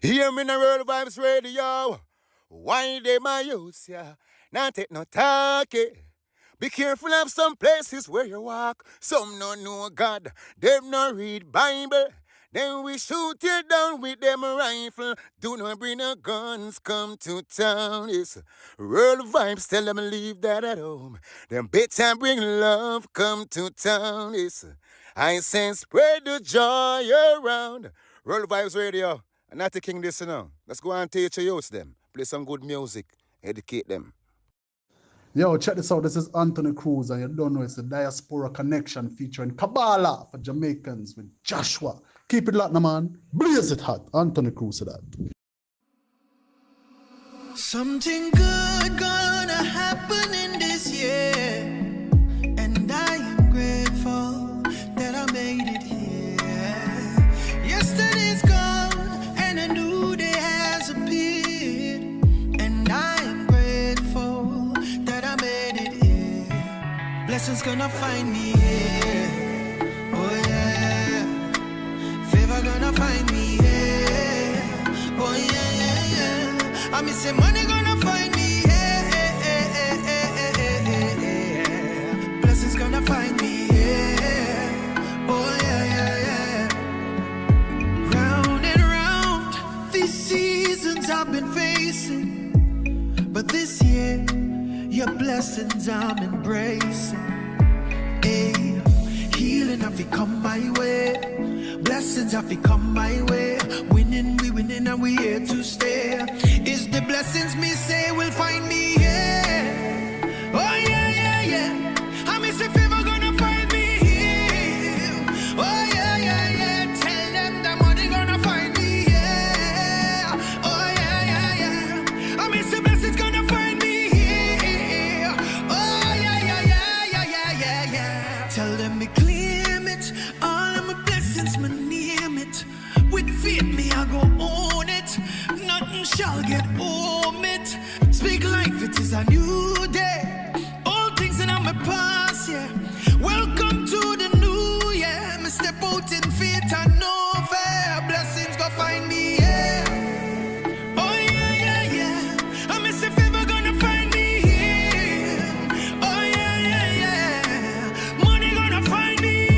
Hear me in the World Vibes Radio. Why they my youths, yeah? Not take no talkie. Be careful of some places where you walk. Some no know God, them no read Bible. Then we shoot you down with them rifle. Do not bring no guns, come to town. It's World Vibes, tell them leave that at home. Them better bring love, come to town. It's I say spread the joy around. World Vibes Radio. And not taking this, you know. Let's go and teach your youths them. Play some good music. Educate them. Yo, check this out. This is Anthony Cruz, and you don't know it's the Diaspora Connection featuring Kabbalah for Jamaicans with Joshua. Keep it locked, man. Blaze it hot. Anthony Cruz said that. Something good gonna happen in this year, and I am grateful that I made it here. Yesterday's gone, and a new day has appeared, and I am grateful that I made it here. Blessings gonna find me here, oh yeah. Favor gonna find me here, oh yeah, yeah, yeah. I miss money gonna find me here, blessings gonna find me here, oh yeah, yeah, yeah. Round and round, these seasons I've been facing, but this year, your blessings I'm embracing. Hey, healing have to come my way, blessings have to come my way. Winning, we winning, and we here to stay. Is the blessings me say will find me here? Oh yeah, yeah, yeah. I miss if ever gonna find me here. Oh yeah, yeah, yeah. Tell them the money gonna find me here. Oh yeah, yeah, yeah. I miss the blessings gonna find me here. Oh yeah, yeah, yeah, yeah, yeah, yeah, yeah. Tell them me claim it. All of my blessings, me name it. With faith, me I go own it. Nothing shall get home it. Speak life, it is a new day. All things in my past, yeah. Welcome to the new year. Me step out in faith and no fear. Blessings go find me, yeah. Oh yeah, yeah, yeah. I miss if ever gonna find me here. Oh yeah, yeah, yeah. Money gonna find me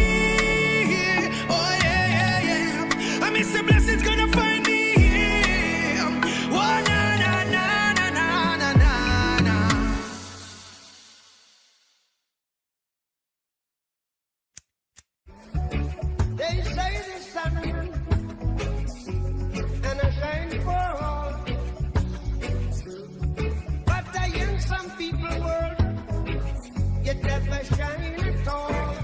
here. Oh yeah, yeah, yeah. I miss the blessings gonna find me here. Oh na na na na na na na na. They say the sun and I shine for all, but I in some people world yet never shine at all.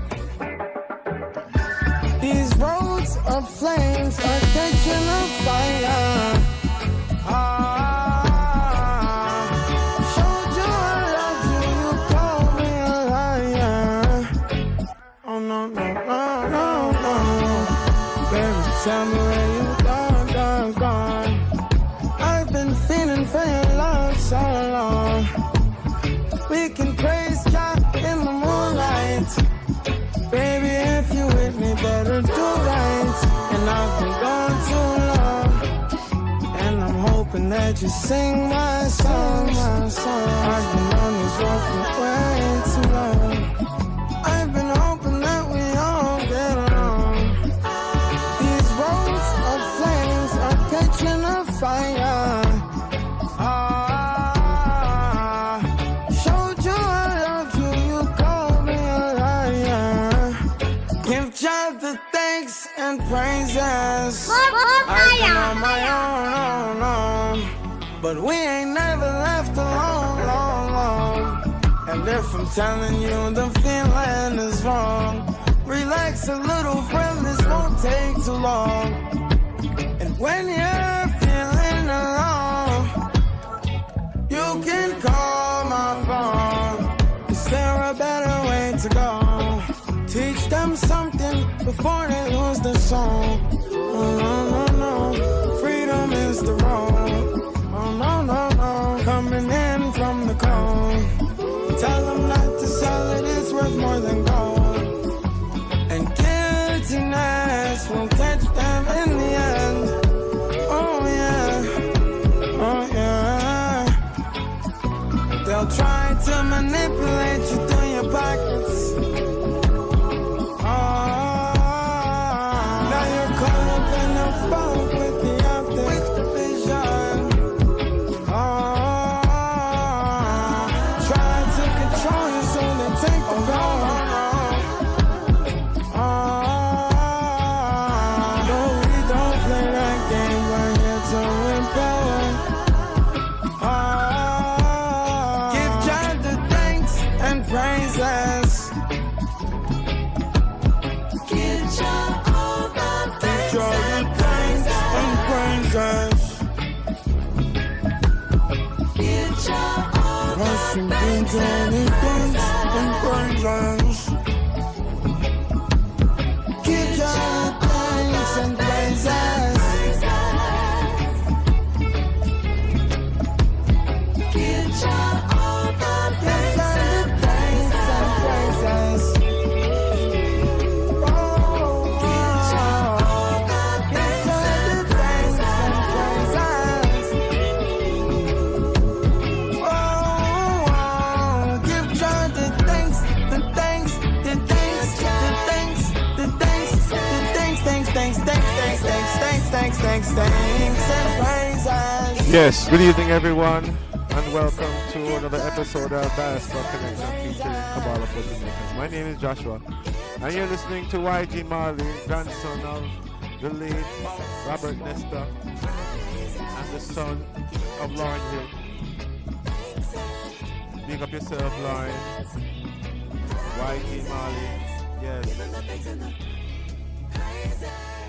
These roads of flames are catching on fire. Showed you I love you, you called me a liar. Oh no, no, no, no, no. Baby, tell me where you gone. I've been feeling for your love so long. We can praise God in the moonlight. Baby, if you with me, better do right. And I've been gone too long, and I'm hoping that you sing my song. I've been on this road for way too long. I've been hoping that we all get along. These roads of flames are catching a fire. Showed you I loved you, you called me a liar. Give God the thanks and praises. I've been on my own, but we ain't never left alone, long, long. And if I'm telling you the feeling is wrong, relax a little, friend, this won't take too long. And when you're feeling alone, you can call my phone. Is there a better way to go? Teach them something before they lose their soul. Oh no, no, no, freedom is the road. Oh no, no, no, coming in from the cold. Tell them not to sell it, it's worth more than gold. And guiltiness will catch them in the end. Oh yeah. manipulate you through your pockets. Now you're caught up in the funk with the optics vision. Trying to control you so they take the power. But we don't play that game, we're here to empower. Give God the thanks and praises. Give God all the thanks and praises. Give God all the thanks and praises. Give God thanks and praises. Give God all the thanks and praises. Thanks and praises. Yes, good evening everyone, and welcome to another episode of Diaspora Connection featuring Kabbalah for Jamaicans. My name is Joshua, and you're listening to YG Marley, grandson of the late Robert Nesta, and the son of Lauren Hill. Big up yourself, Lauren. YG Marley, yes.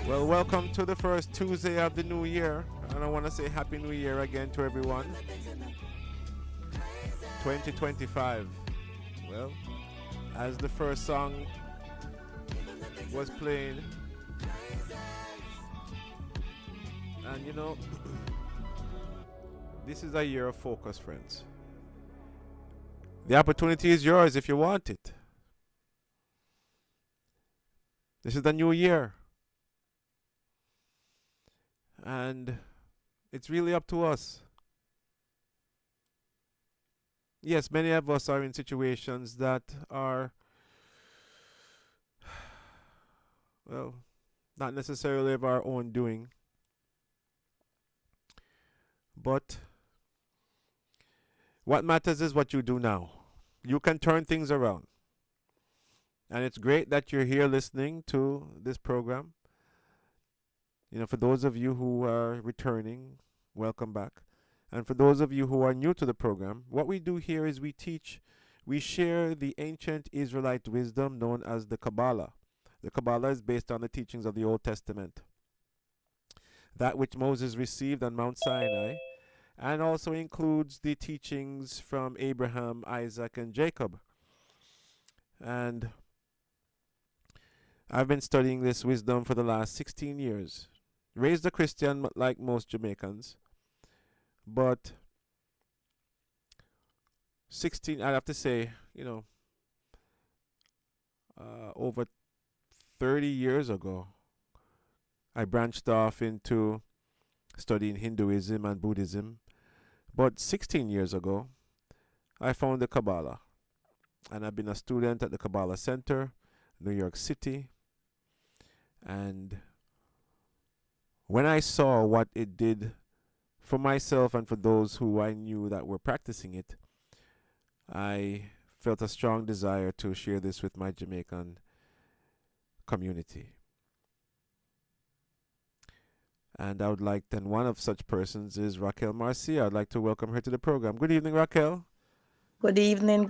Well, welcome to the first Tuesday of the new year, and I want to say Happy New Year again to everyone. 2025. Well, as the first song was playing, and you know, this is a year of focus, friends. The opportunity is yours if you want it. This is the new year. And it's really up to us. Yes, many of us are in situations that are, well, not necessarily of our own doing. But what matters is what you do now. You can turn things around. And it's great that you're here listening to this program. You know, for those of you who are returning, welcome back. And for those of you who are new to the program, what we do here is we share the ancient Israelite wisdom known as the Kabbalah. The Kabbalah is based on the teachings of the Old Testament, that which Moses received on Mount Sinai, and also includes the teachings from Abraham, Isaac, and Jacob. And I've been studying this wisdom for the last 16 years. Raised a Christian like most Jamaicans, but I have to say, you know, over 30 years ago, I branched off into studying Hinduism and Buddhism. But 16 years ago, I found the Kabbalah, and I've been a student at the Kabbalah Center, New York City, and when I saw what it did for myself and for those who I knew that were practicing it, I felt a strong desire to share this with my Jamaican community. And I would like, and one of such persons is Raquel Marcia. I'd like to welcome her to the program. Good evening, Raquel. Good evening,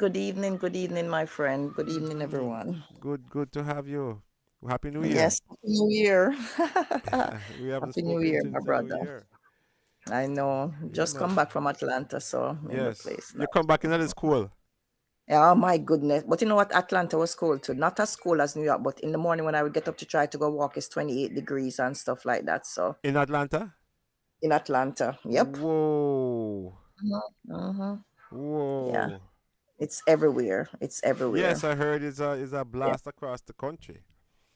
my friend. Good evening, everyone. Good to have you. Happy New Year. Yes, Happy New Year. We haven't Happy New spoken Year, since my the New brother. Year. I know. Yeah, Just man. come back from Atlanta, so I'm in the Yes. place You now. come back in that school. Oh my goodness. But you know what? Atlanta was cold too. Not as cold as New York, but in the morning when I would get up to try to go walk, it's 28 degrees and stuff like that. So In Atlanta? in Atlanta. Yep. Whoa. Mm-hmm. Whoa. Yeah. It's everywhere. It's everywhere. Yes, I heard it's a blast across the country.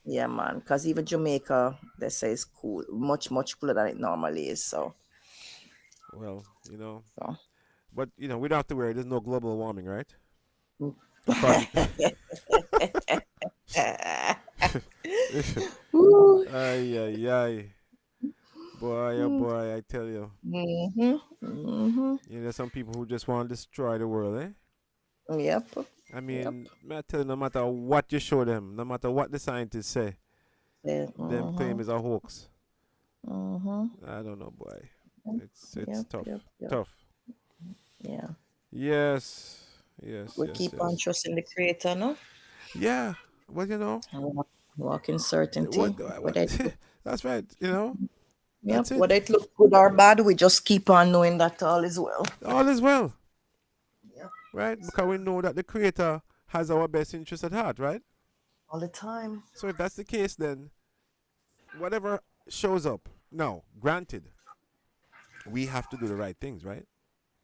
Yeah, man. Because even Jamaica, they say it's cool. Much cooler than it normally is. So Well, you know. So. But, you know, we don't have to worry. There's no global warming, right? According. Ooh. Ay, ay, ay. Boy, oh boy, I tell you. Mhm. Mhm. You know, there's some people who just want to destroy the world, eh? Yep. I Yep. mean, I tell you, no matter what you show them, no matter what the scientists say, Yeah. them claim Mhm. is a hoax. Mhm. I don't know, boy. It's Yep. tough. Yep. Yep. Tough. Yeah. Yes. Yes, We yes, keep on yes. trusting the Creator, no? Yeah. Well, you know, And walk in what, certainty. what that's right, you know. Yep. That's it. Whether it looks good or bad, we just keep on knowing that all is well. All is well, Yep. right? Because we know that the creator has our best interest at heart, right? All the time. So if that's the case, then whatever shows up. Now, granted, we have to do the right things, right?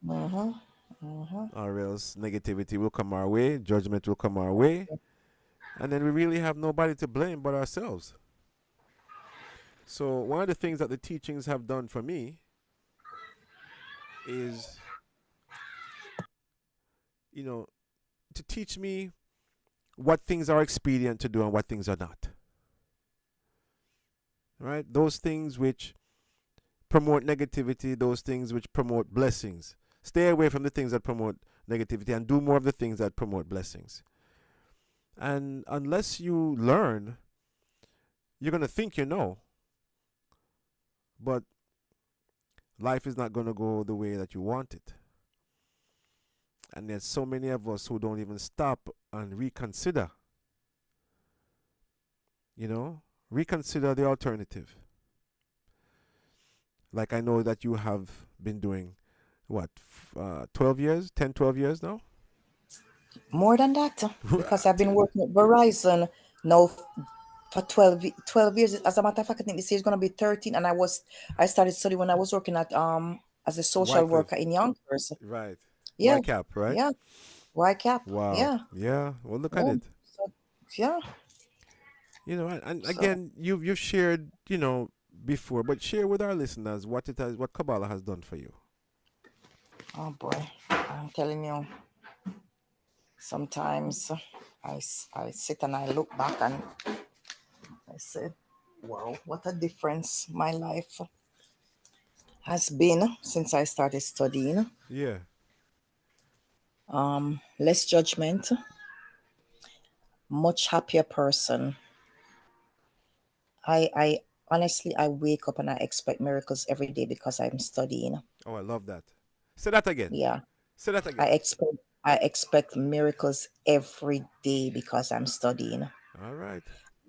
Mhm. Mhm. Or else negativity will come our way, judgment will come our way, and then we really have nobody to blame but ourselves. So one of the things that the teachings have done for me is, you know, to teach me what things are expedient to do and what things are not. Right? Those things which promote negativity, those things which promote blessings. Stay away from the things that promote negativity and do more of the things that promote blessings. And unless you learn, you're going to think you know, but life is not going to go the way that you want it. And there's so many of us who don't even stop and reconsider, reconsider the alternative. Like I know that you have been doing, what, 12 years, 10, 12 years now? More than that, because I've been working at Verizon now for 12 years. As a matter of fact, I think this year is going to be 13. And I started studying when I was working at as a social Wycliffe, worker in Yonkers. right. Yeah, YCAP, right? yeah. YCAP. Wow. Yeah, Yeah. Well, look at yeah. it. So, yeah. And So, again, you've shared, before, but share with our listeners what Kabbalah has done for you. oh boy, I'm telling you, sometimes I sit and I look back and I say, wow, what a difference my life has been since I started studying. Yeah. Less judgment, much happier person. I honestly I wake up and I expect miracles every day because I'm studying. Oh, I love that. Say that again. Yeah. Say that I again. expect I expect miracles every day because I'm studying. All right.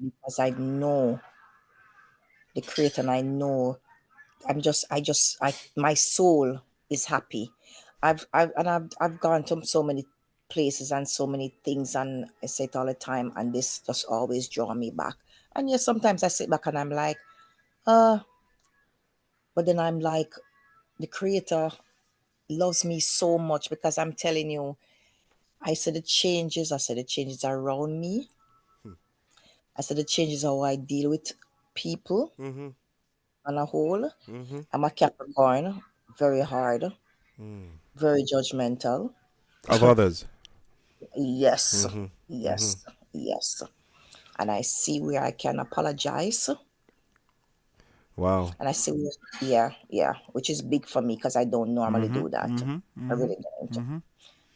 Because I know the creator and I know my soul is happy. I've gone to so many places and so many things, and I say it all the time, and this just always draw me back. And yes, sometimes I sit back and I'm like, uh, but then I'm like, the creator loves me so much because I'm telling you, I said the changes around me. Hmm. I said the changes how I deal with people Mm-hmm. on a whole. Mm-hmm. I'm a Capricorn, very hard, Mm. very judgmental. Of others. Yes, Mm-hmm. Mm-hmm. yes, yes. And I see where I can apologize. Wow. And I see, yeah, yeah, which is big for me because I don't normally Mm-hmm. do that. Mm-hmm. I Mm-hmm. really don't. Mm-hmm.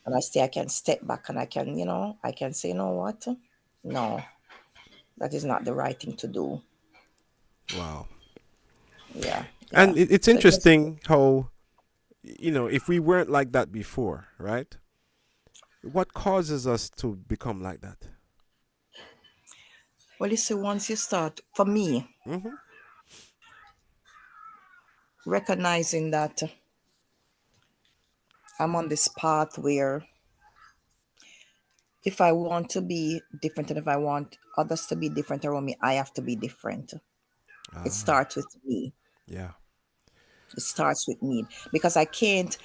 And I say I can step back and I can say, you know what? No, that is not the right thing to do. Wow. Yeah, yeah. And it's So it just, interesting how, if we weren't like that before, right? What causes us to become like that? well, you see, once you start, for me, Mm-hmm. recognizing that I'm on this path where if I want to be different and if I want others to be different around me, I have to be different. It Ah, starts with me. yeah. It starts with me because I can't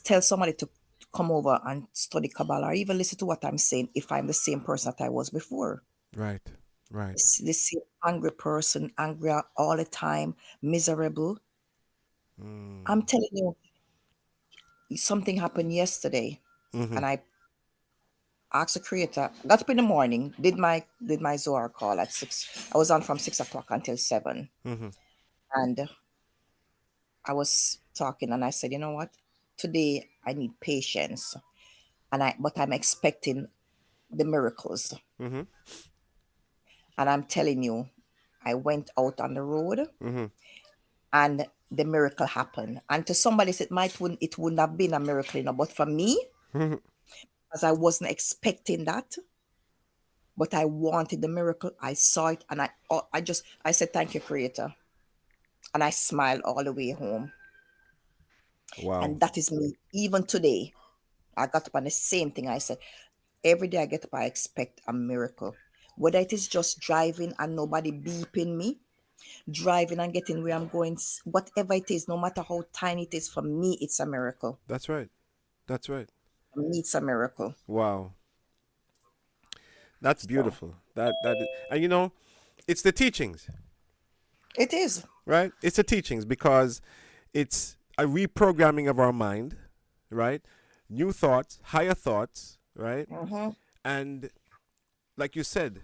tell somebody to come over and study Kabbalah or even listen to what I'm saying if I'm the same person that I was before. Right. Right. The same angry person, angry all the time, miserable. Mm. I'm telling you, something happened yesterday Mm-hmm. and I Ask the creator. Got up in the morning, did my Zohar call at 6. I was on from 6 o'clock until 7. Mm-hmm. And I was talking and I said, you know what? Today I need patience. But I'm expecting the miracles. Mm-hmm. And I'm telling you, I went out on the road Mm-hmm. and the miracle happened. And to somebody else, it wouldn't have been a miracle, but for me, Mm-hmm. as I wasn't expecting that, but I wanted the miracle. I saw it, and I said, "Thank you, Creator," and I smiled all the way home. Wow. And that is me. Even today, I got up on the same thing. I said, every day I get up, I expect a miracle. Whether it is just driving and nobody beeping me, driving and getting where I'm going, whatever it is, no matter how tiny it is, for me, it's a miracle. That's right. That's right. For me, it's a miracle. Wow. That's So beautiful. And it's the teachings, it is. right? It's the teachings because it's a reprogramming of our mind, right? New thoughts, higher thoughts, right? Mm-hmm. And like you said,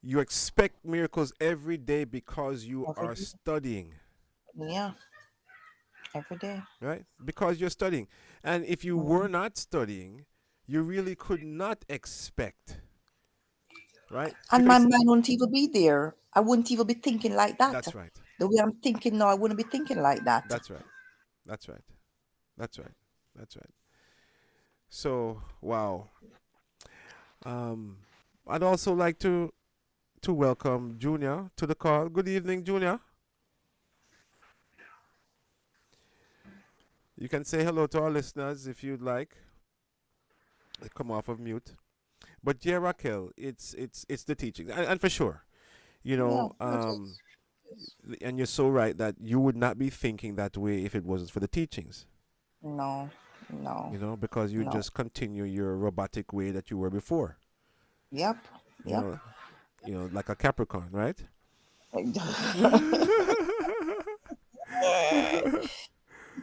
you expect miracles every day because you Every are day. studying, Yeah, every day. right? Because you're studying. And if you were not studying, you really could not expect, right? And my Because mind wouldn't even be there. I wouldn't even be thinking like that. that's right. The way I'm thinking now, I wouldn't be thinking like that. That's right. That's right. That's right. That's right. So, wow. Um, I'd also like to welcome Junior to the call. Good evening, Junior. You can say hello to our listeners if you'd like. Come off of mute. But yeah, Raquel, it's the teaching, and for sure, you Yeah, know, it um, is. and you're so right that you would not be thinking that way if it wasn't for the teachings. No, no, Because you no. just continue your robotic way that you were before. Yep, You yep. know, like a Capricorn, right?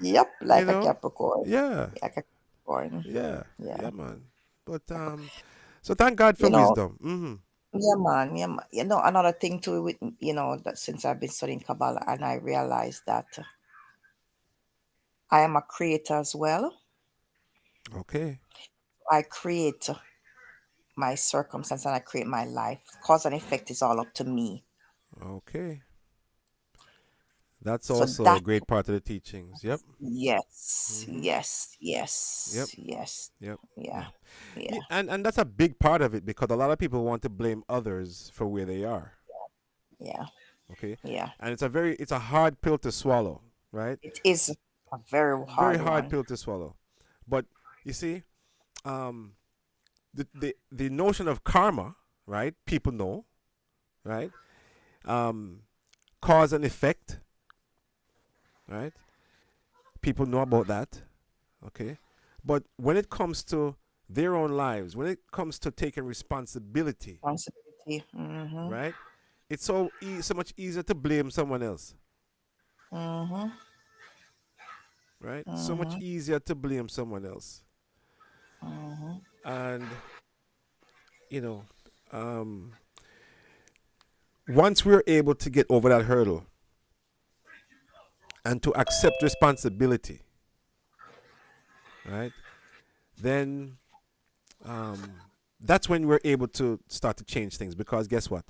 Yep, you like a know, Capricorn. yeah, Like a Capricorn. yeah, Yeah. yeah, man. But so thank God for You know, wisdom. Mm-hmm. yeah, man. Yeah, man. Another thing too with that since I've been studying Kabbalah and I realized that I am a creator as well. Okay, I create my circumstance and I create my life. Cause and effect is all up to me. okay. That's So also a that great part of the teachings. Yep. yes, Mm-hmm. yes, Yep. yes, yes. Yep. Yeah, Yep. yeah, And that's a big part of it because a lot of people want to blame others for where they are. yeah, Okay, yeah. and it's a hard pill to swallow, right? It is a very Very hard hard one. pill to swallow. But you see, um, the notion of karma, right? People know, right? Um, cause and effect, right? People know about that, okay? But when it comes to their own lives, when it comes to taking responsibility, Responsibility. Mm-hmm. right? It's so much easier to blame someone else, Mm-hmm. right? So much Mm-hmm. easier to blame someone else. Mm-hmm. And you know, um, once we're able to get over that hurdle and to accept responsibility, right? Then that's when we're able to start to change things. Because guess what?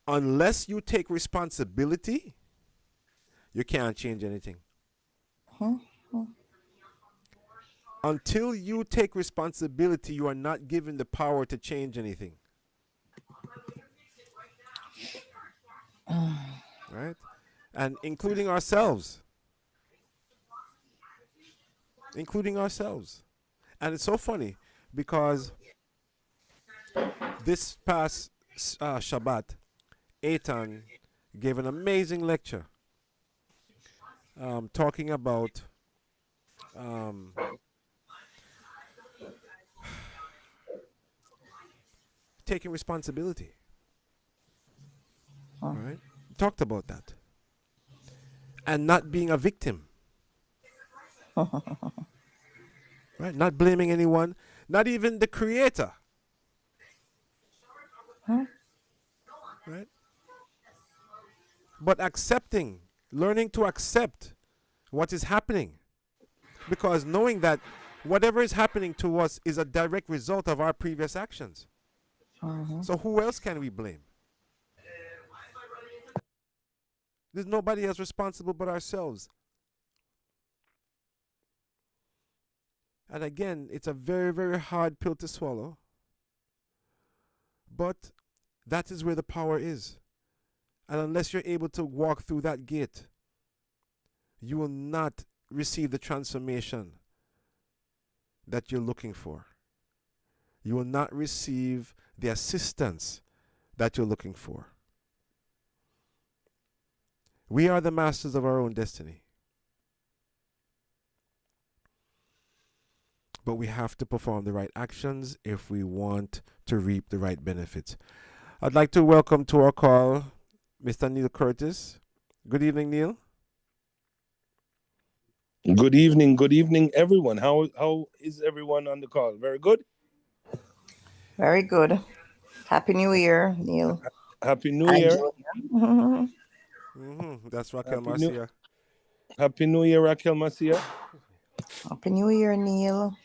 Unless you take responsibility, you can't change anything. Until you take responsibility, you are not given the power to change anything. Right? And including ourselves. Including ourselves. And it's so funny because this past Shabbat, Eitan gave an amazing lecture talking about taking responsibility. Right? Talked about that. And not being a victim. Right? Not blaming anyone, not even the creator. Right? But learning to accept what is happening. Because knowing that whatever is happening to us is a direct result of our previous actions. So who else can we blame? There's nobody else responsible but ourselves. And again, it's a very, very hard pill to swallow. But that is where the power is. And unless you're able to walk through that gate, you will not receive the transformation that you're looking for. You will not receive the assistance that you're looking for. We are the masters of our own destiny. But we have to perform the right actions if we want to reap the right benefits. I'd like to welcome to our call Mr. Neil Curtis. Good evening, Neil. Good evening, everyone. How is everyone on the call? Very good. Very good. Happy New Year, Neil. Happy New And Year. Junior. That's Raquel Happy Marcia. Happy New Year, Raquel Macia. Happy New Year, Neil.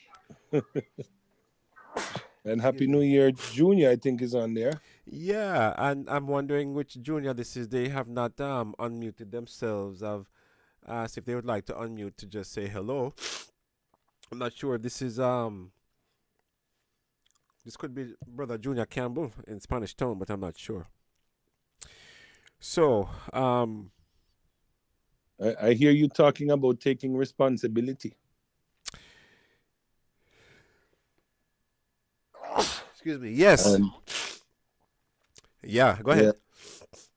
And Happy New Year, Junior, I think is on there. Yeah, and I'm wondering which junior this is. They have not unmuted themselves. I've asked if they would like to unmute to just say hello. I'm not sure if this is this could be Brother Junior Campbell in Spanish Town, but I'm not sure. So, I hear you talking about taking responsibility. excuse me. Yes. Yeah, go ahead. Yeah.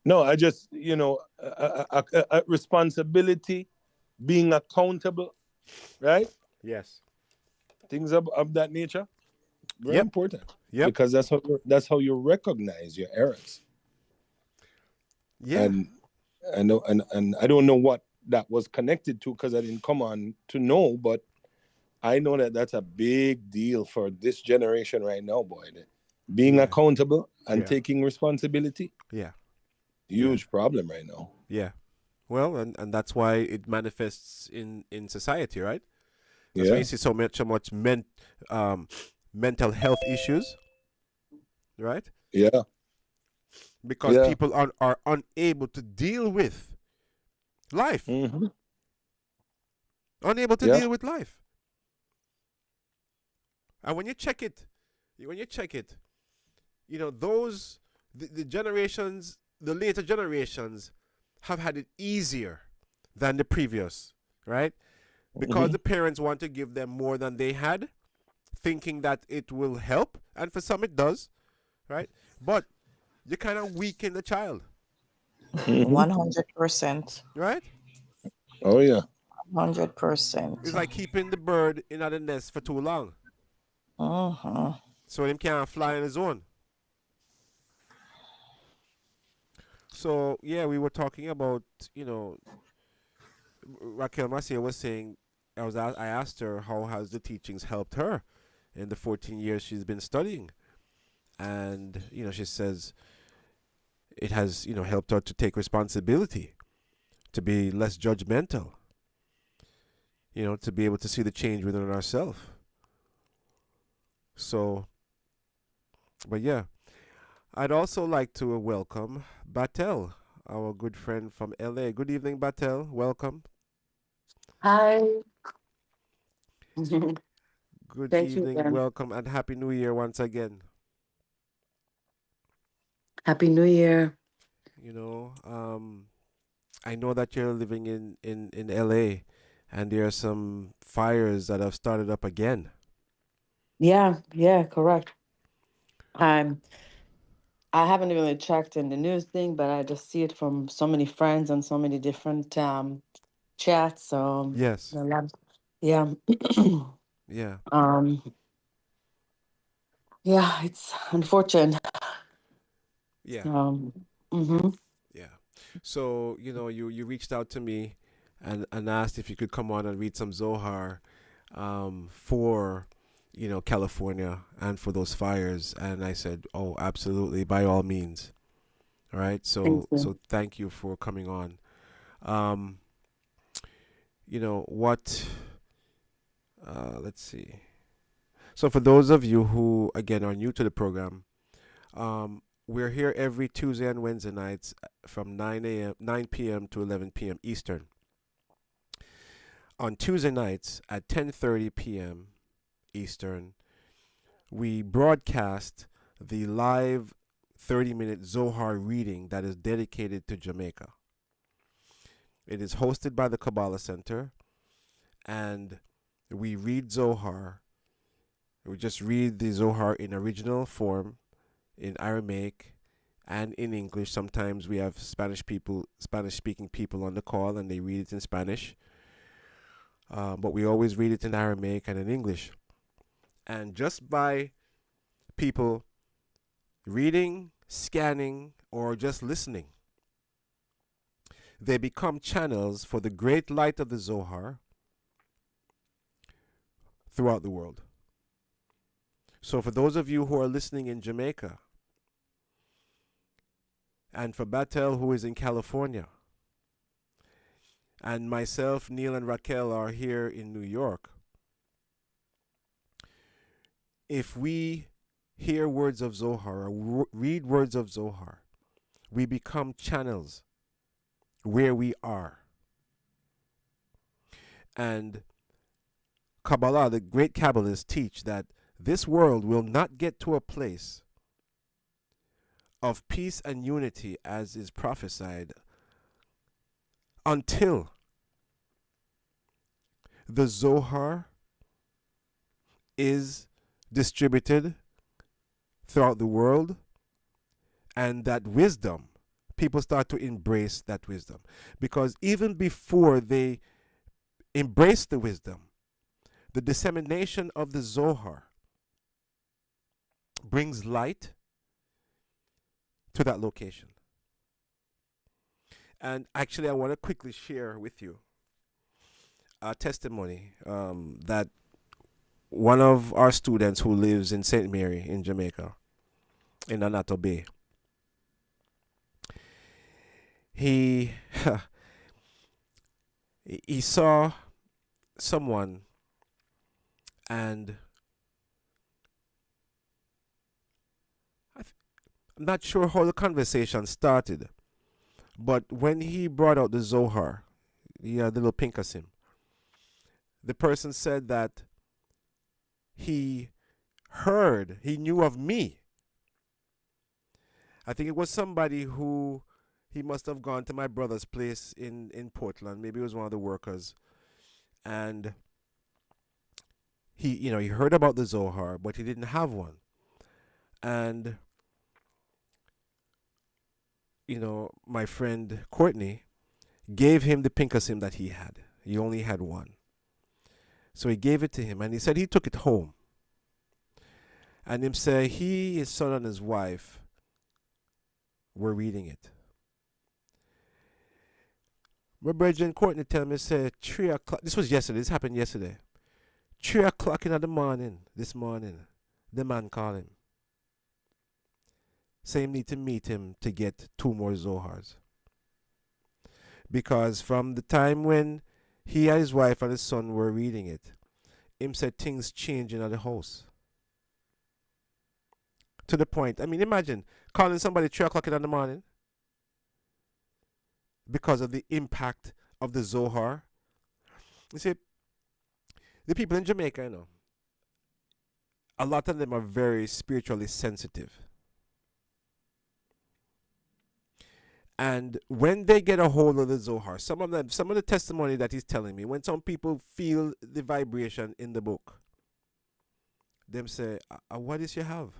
No, I just, responsibility, being accountable, right? Yes. Things of that nature, very important. Yeah. Because that's how you recognize your errors. Yeah. And I know, and I don't know what that was connected to because I didn't come on to know, but I know that that's a big deal for this generation right now, boy. Being accountable and taking responsibility. Yeah. Huge problem right now. Yeah. Well, and that's why it manifests in society, right? That's why you see so much mental health issues, right? Yeah. Because people are unable to deal with life. Mm-hmm. Unable to deal with life. And when you check it, the generations, the later generations have had it easier than the previous, right? Because the parents want to give them more than they had, thinking that it will help, and for some it does, right? But you kind of weaken the child. 100%. Right? Oh, yeah. 100%. It's like keeping the bird in the nest for too long. So him can't fly on his own. So, yeah, we were talking about, Raquel Marcia was saying, I asked her how has the teachings helped her in the 14 years she's been studying. And, she says it has, helped her to take responsibility, to be less judgmental, to be able to see the change within ourselves. So, but yeah, I'd also like to welcome Batel, our good friend from LA. Good evening, Batel. Welcome. Hi. Good Thank you evening, again. welcome, and Happy New Year once again. Happy New Year. I know that you're living in LA, and there are some fires that have started up again. Yeah, correct. I haven't really checked in the news thing, but I just see it from so many friends and so many different chats. So Yes. Yeah. Yeah. Yeah, it's unfortunate. Yeah. Yeah. So, you reached out to me and asked if you could come on and read some Zohar for California and for those fires. And I said, oh, absolutely, by all means. All right. Thank So you. thank you for coming on. Um, what? Let's see. So for those of you who again are new to the program, we're here every Tuesday and Wednesday nights from 9 p.m. to 11 p.m. Eastern. On Tuesday nights at 10:30 p.m. Eastern, we broadcast the live 30-minute Zohar reading that is dedicated to Jamaica. It is hosted by the Kabbalah Center, and we read Zohar. We just read the Zohar in original form, in Aramaic, and in English. Sometimes we have Spanish-speaking people on the call, and they read it in Spanish. But we always read it in Aramaic and in English. And just by people reading, scanning, or just listening, they become channels for the great light of the Zohar throughout the world. So for those of you who are listening in Jamaica, and for Batel, who is in California, and myself, Neil, and Raquel are here in New York, if we hear words of Zohar or read words of Zohar, we become channels where we are. And Kabbalah, the great Kabbalists, teach that this world will not get to a place of peace and unity as is prophesied until the Zohar is distributed throughout the world, and that wisdom, people start to embrace that wisdom. Because even before they embrace the wisdom, the dissemination of the Zohar brings light to that location. And actually, I want to quickly share with you a testimony that one of our students who lives in St. Mary in Jamaica, in Anato Bay, he saw someone, and I'm not sure how the conversation started, but when he brought out the Zohar, the little pinkasim, the person said that he knew of me. I think it was somebody who he must have gone to my brother's place in Portland. Maybe it was one of the workers. And he heard about the Zohar, but he didn't have one. And, my friend Courtney gave him the pinkasim that he had. He only had one. So he gave it to him, and he said he took it home. And him say he, his son, and his wife were reading it. My brother Courtney tell me, say 3 o'clock. This was yesterday. This happened yesterday. 3 o'clock in the morning, this morning, the man called him. Say him need to meet him to get 2 more Zohars. Because from the time when he and his wife and his son were reading it, him said things changing at the house. To the point, I mean, imagine calling somebody 3 o'clock in the morning because of the impact of the Zohar. You see, the people in Jamaica, a lot of them are very spiritually sensitive. And when they get a hold of the Zohar, some of the testimony that he's telling me, when some people feel the vibration in the book, them say, what is you have?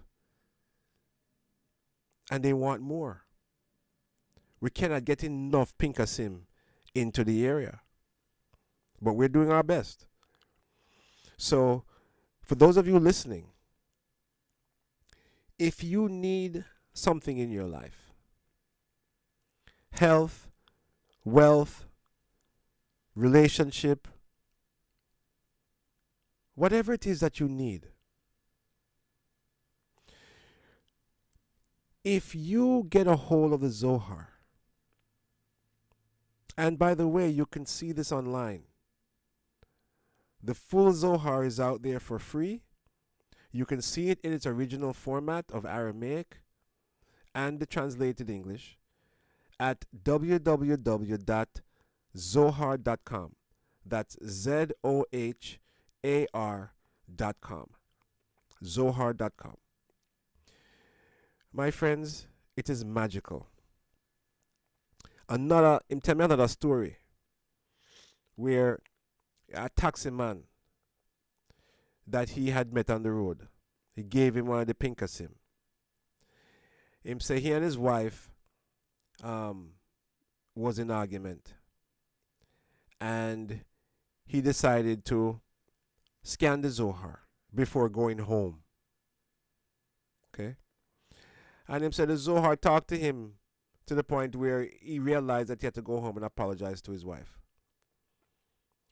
And they want more. We cannot get enough pinkasim into the area. But we're doing our best. So, for those of you listening, if you need something in your life, health, wealth, relationship, whatever it is that you need, If you get a hold of the Zohar, and by the way, you can see this online. The full Zohar is out there for free. You can see it in its original format of Aramaic and the translated English at www.zohar.com. That's ZOHAR.com. Zohar.com. My friends, it is magical. Tell me another story where a taxi man that he had met on the road, he gave him one of the pinkasim. Him say he and his wife was in argument, and he decided to scan the Zohar before going home. Okay? And him said the Zohar talked to him to the point where he realized that he had to go home and apologize to his wife.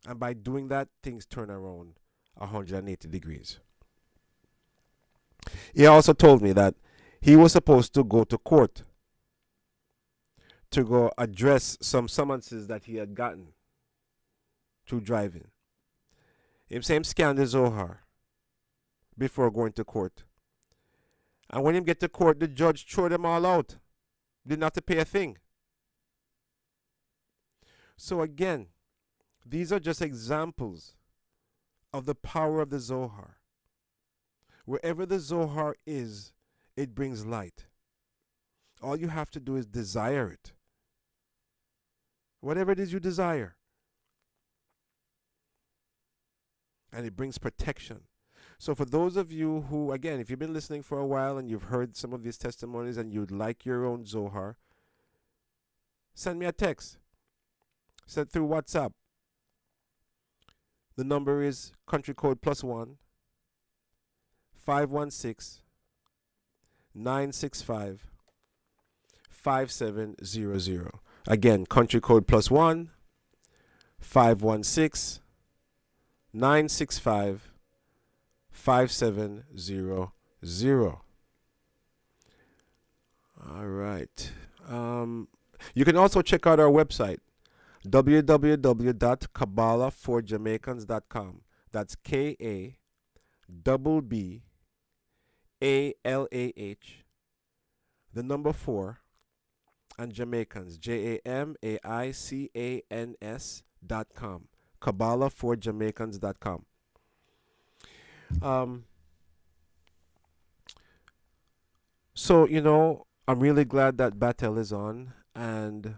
And by doing that, things turn around 180 degrees. He also told me that he was supposed to go to court to go address some summonses that he had gotten through driving. Him say him scanned the Zohar before going to court. And when him get to court, the judge threw them all out. Didn't have to pay a thing. So again, these are just examples of the power of the Zohar. Wherever the Zohar is, it brings light. All you have to do is desire it. Whatever it is you desire. And it brings protection. So for those of you who, again, if you've been listening for a while and you've heard some of these testimonies and you'd like your own Zohar, send me a text. Send through WhatsApp. The number is country code +1 516 965 5700. Again, country code +1 516 965 5700. All right. You can also check out our website, www.kabbalahforjamaicans.com. That's KABBALAH, the number 4, and Jamaicans, JAMAICANS.com. KabbalahforJamaicans.com. So, I'm really glad that Batel is on, and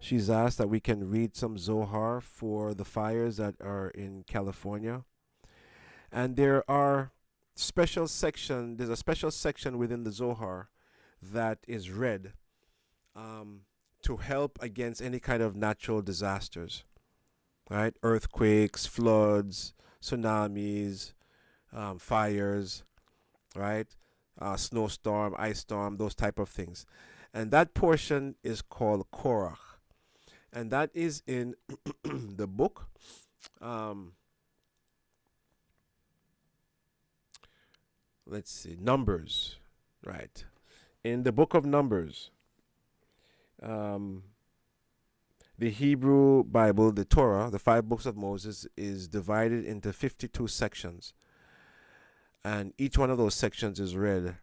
she's asked that we can read some Zohar for the fires that are in California. And there's a special section within the Zohar that is read to help against any kind of natural disasters, right? Earthquakes, floods, tsunamis, fires, right? Snowstorm, ice storm, those type of things. And that portion is called Korach. And that is in the book. Let's see, Numbers, right? In the book of Numbers, the Hebrew Bible, the Torah, the 5 books of Moses, is divided into 52 sections. And each one of those sections is read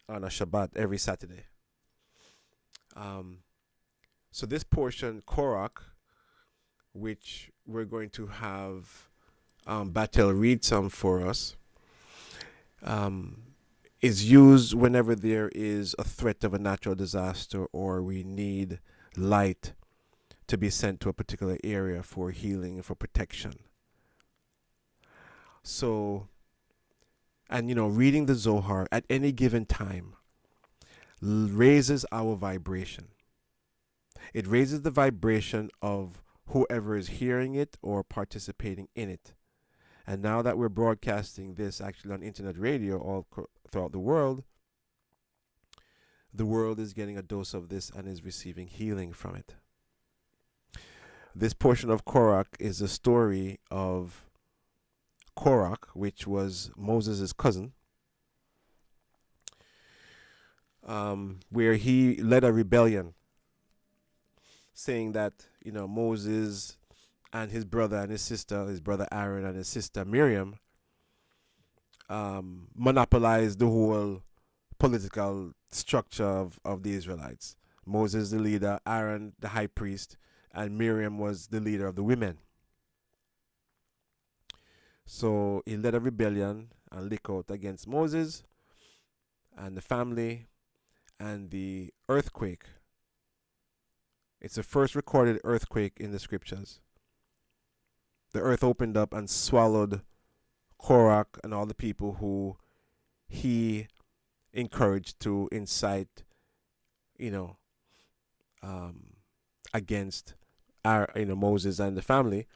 on a Shabbat every Saturday. So this portion, Korach, which we're going to have Batel read some for us, is used whenever there is a threat of a natural disaster or we need light to be sent to a particular area for healing and for protection. So, and reading the Zohar at any given time raises our vibration. It raises the vibration of whoever is hearing it or participating in it. And now that we're broadcasting this actually on internet radio all throughout the world is getting a dose of this and is receiving healing from it. This portion of Korach is a story of Korach, which was Moses' cousin. where he led a rebellion, saying that Moses and his brother and his sister, his brother Aaron and his sister Miriam, monopolized the whole political structure of the Israelites. Moses the leader, Aaron the high priest, and Miriam was the leader of the women. So he led a rebellion and lick out against Moses and the family, and the earthquake. It's the first recorded earthquake in the scriptures. The earth opened up and swallowed Korach and all the people who he encouraged to incite, against Moses and the family.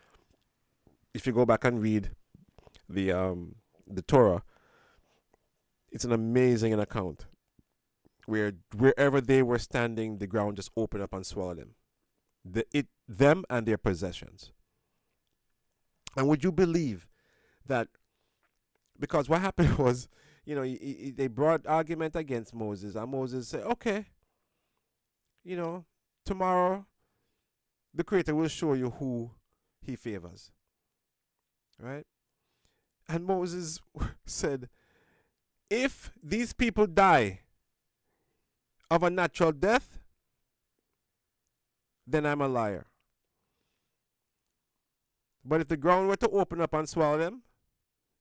If you go back and read the Torah, it's an amazing account where wherever they were standing, the ground just opened up and swallowed them, them and their possessions. And would you believe that? Because what happened was, they brought argument against Moses, and Moses said, "Okay, tomorrow the Creator will show you who He favors." Right? And Moses said, "If these people die of a natural death, then I'm a liar. But if the ground were to open up and swallow them,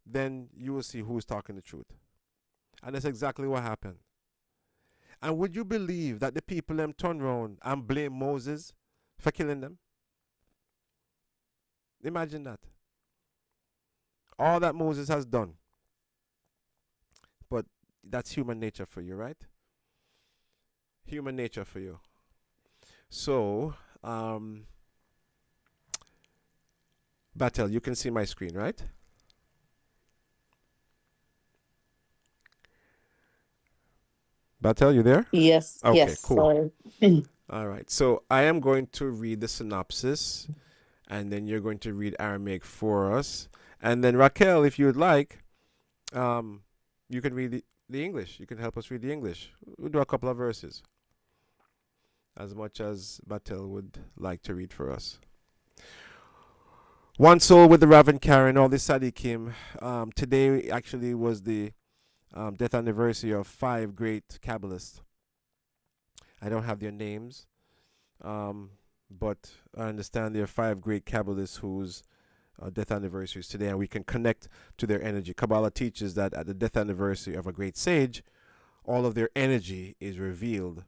then you will see who's talking the truth." And that's exactly what happened. And would you believe that the people them turned around and blame Moses for killing them? Imagine that. All that Moses has done. But that's human nature for you, right? Human nature for you. So, Batel, you can see my screen, right? Batel, you there? Yes. Okay, Yes. cool. Sorry. All right. So I am going to read the synopsis, and then you're going to read Aramaic for us. And then Raquel, if you would like, you can read the English. You can help us read the English. We'll do a couple of verses, as much as Batel would like to read for us. One soul with the Raven Karen, all the Sadiqim. Today actually was the death anniversary of 5 great Kabbalists. I don't have their names, but I understand there are 5 great Kabbalists whose death anniversaries today, and we can connect to their energy. Kabbalah teaches that at the death anniversary of a great sage, all of their energy is revealed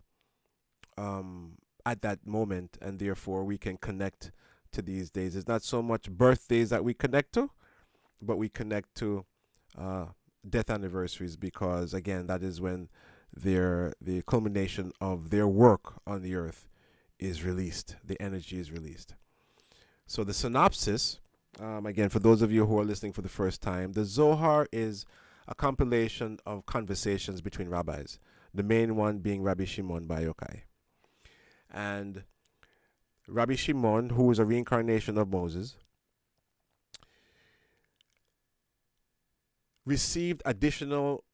at that moment, and therefore we can connect to these days. It's not so much birthdays that we connect to, but we connect to death anniversaries, because again, that is when the culmination of their work on the earth is released. The energy is released. So the synopsis, again, for those of you who are listening for the first time, the Zohar is a compilation of conversations between rabbis, the main one being Rabbi Shimon Bar Yochai. And Rabbi Shimon, who is a reincarnation of Moses, received additional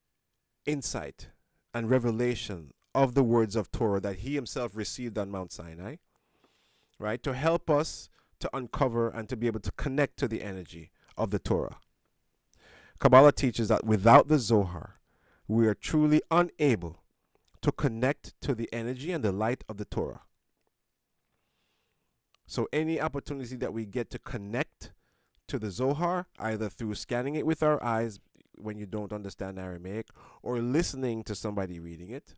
insight and revelation of the words of Torah that he himself received on Mount Sinai, right, to help us to uncover and to be able to connect to the energy of the Torah. Kabbalah teaches that without the Zohar, we are truly unable to connect to the energy and the light of the Torah. So any opportunity that we get to connect to the Zohar, either through scanning it with our eyes when you don't understand Aramaic, or listening to somebody reading it,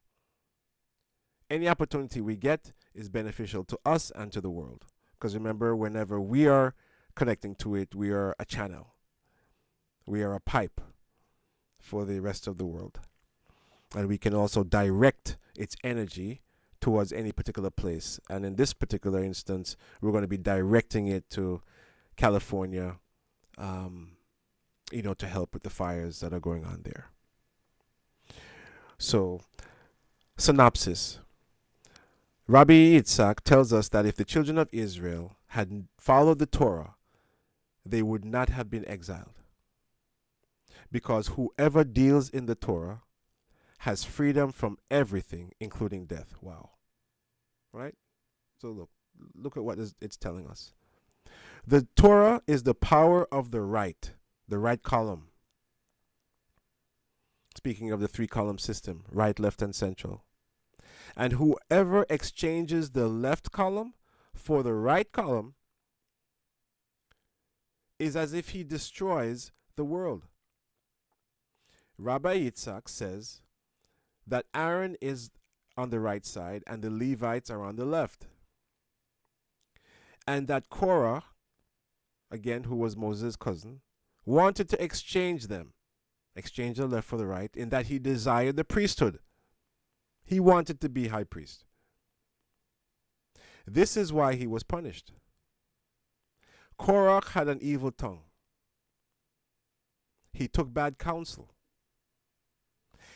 any opportunity we get is beneficial to us and to the world. Because remember, whenever we are connecting to it, we are a channel. We are a pipe for the rest of the world. And we can also direct its energy towards any particular place. And in this particular instance, we're going to be directing it to California, to help with the fires that are going on there. So, synopsis. Rabbi Yitzhak tells us that if the children of Israel had followed the Torah, they would not have been exiled. Because whoever deals in the Torah has freedom from everything, including death. Wow. Right? So look at what it's telling us. The Torah is the power of the right column. Speaking of the 3-column system, right, left, and central. And whoever exchanges the left column for the right column is as if he destroys the world. Rabbi Yitzhak says that Aaron is on the right side and the Levites are on the left. And that Korah, again, who was Moses' cousin, wanted to exchange them, exchange the left for the right, in that he desired the priesthood. He wanted to be high priest. This is why he was punished. Korah had an evil tongue. He took bad counsel.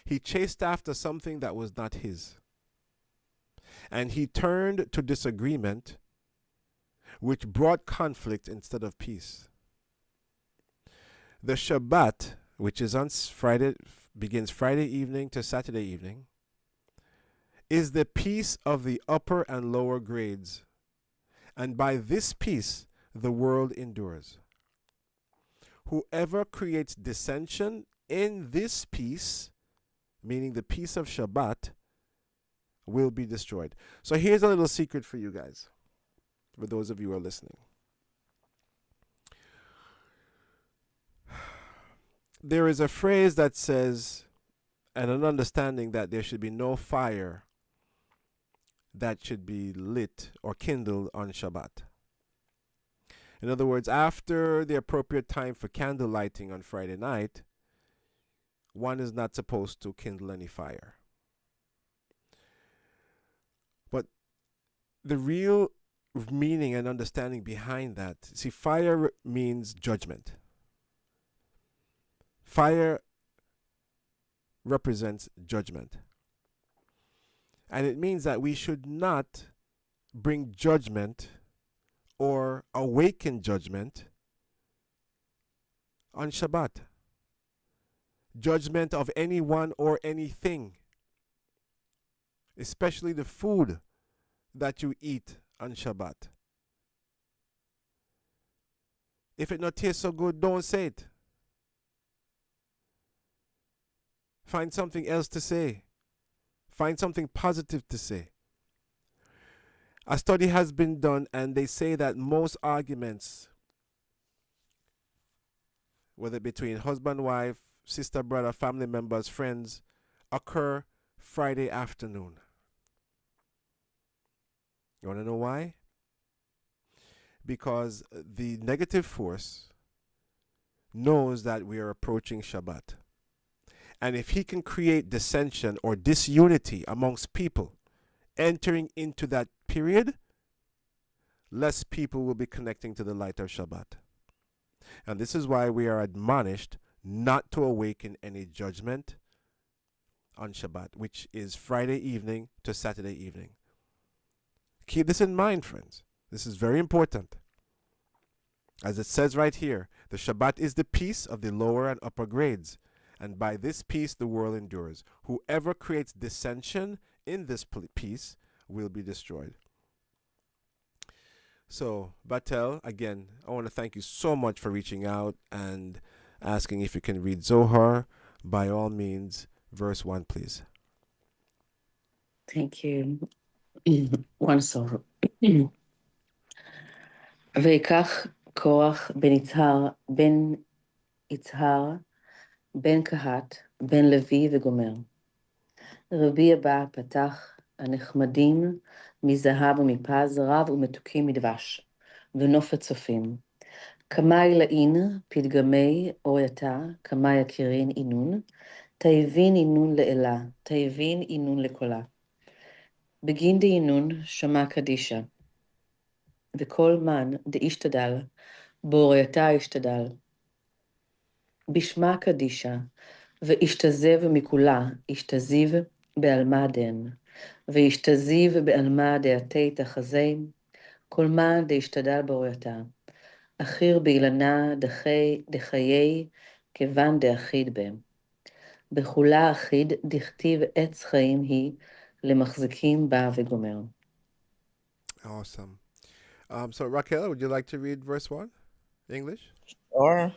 He chased after something that was not his. And he turned to disagreement, which brought conflict instead of peace. The Shabbat, which is on Friday, begins Friday evening to Saturday evening, is the peace of the upper and lower grades. And by this peace, the world endures. Whoever creates dissension in this peace, meaning the peace of Shabbat, will be destroyed. So here's a little secret for you guys, for those of you who are listening. There is a phrase that says, and an understanding that there should be no fire that should be lit or kindled on Shabbat. In other words, after the appropriate time for candle lighting on Friday night, one is not supposed to kindle any fire. But the real meaning and understanding behind that, see, fire means judgment. Fire represents judgment. And it means that we should not bring judgment or awaken judgment on Shabbat. Judgment of anyone or anything, especially the food that you eat on Shabbat. If it not tastes so good, don't say it. Find something else to say. Find something positive to say. A study has been done, and they say that most arguments, whether between husband, wife, sister, brother, family members, friends, occur Friday afternoon. You want to know why? Because the negative force knows that we are approaching Shabbat. And if he can create dissension or disunity amongst people entering into that period, less people will be connecting to the light of Shabbat. And this is why we are admonished not to awaken any judgment on Shabbat, which is Friday evening to Saturday evening. Keep this in mind, friends. This is very important. As it says right here, the Shabbat is the peace of the lower and upper grades. And by this peace the world endures. Whoever creates dissension in this peace will be destroyed. So, Batel, again, I want to thank you so much for reaching out and asking if you can read Zohar. By all means, verse 1, please. Thank you. One soul. ויקח קורח בן יצהר, בן קהת, בן לוי וגומר. רבי אבא פתח הנחמדים מזהב ומפז, רב ומתוקים מדבש, ונופת צופים. כמה ילאין פתגמי אורייתה, כמה יקירין אינון, תאבין אינון לאלה, תאבין אינון לקולה. בגין דאינון שמע קדישה, וכל מן דאישתדל, באורייתה ישתדל. בשמה קדישה, וישתזב מכולה, ישתזיב בעלמה דן, וישתזיב בעלמה דעתי תחזי, כל מה דהשתדל באורייתה, אחיר באילנה דחיי כיוון דאחיד בהם. בכולה אחיד, דכתיב עץ חיים היא, למחזיקים בה וגומר. Awesome. So Raquel, would you like to read verse 1? English? Or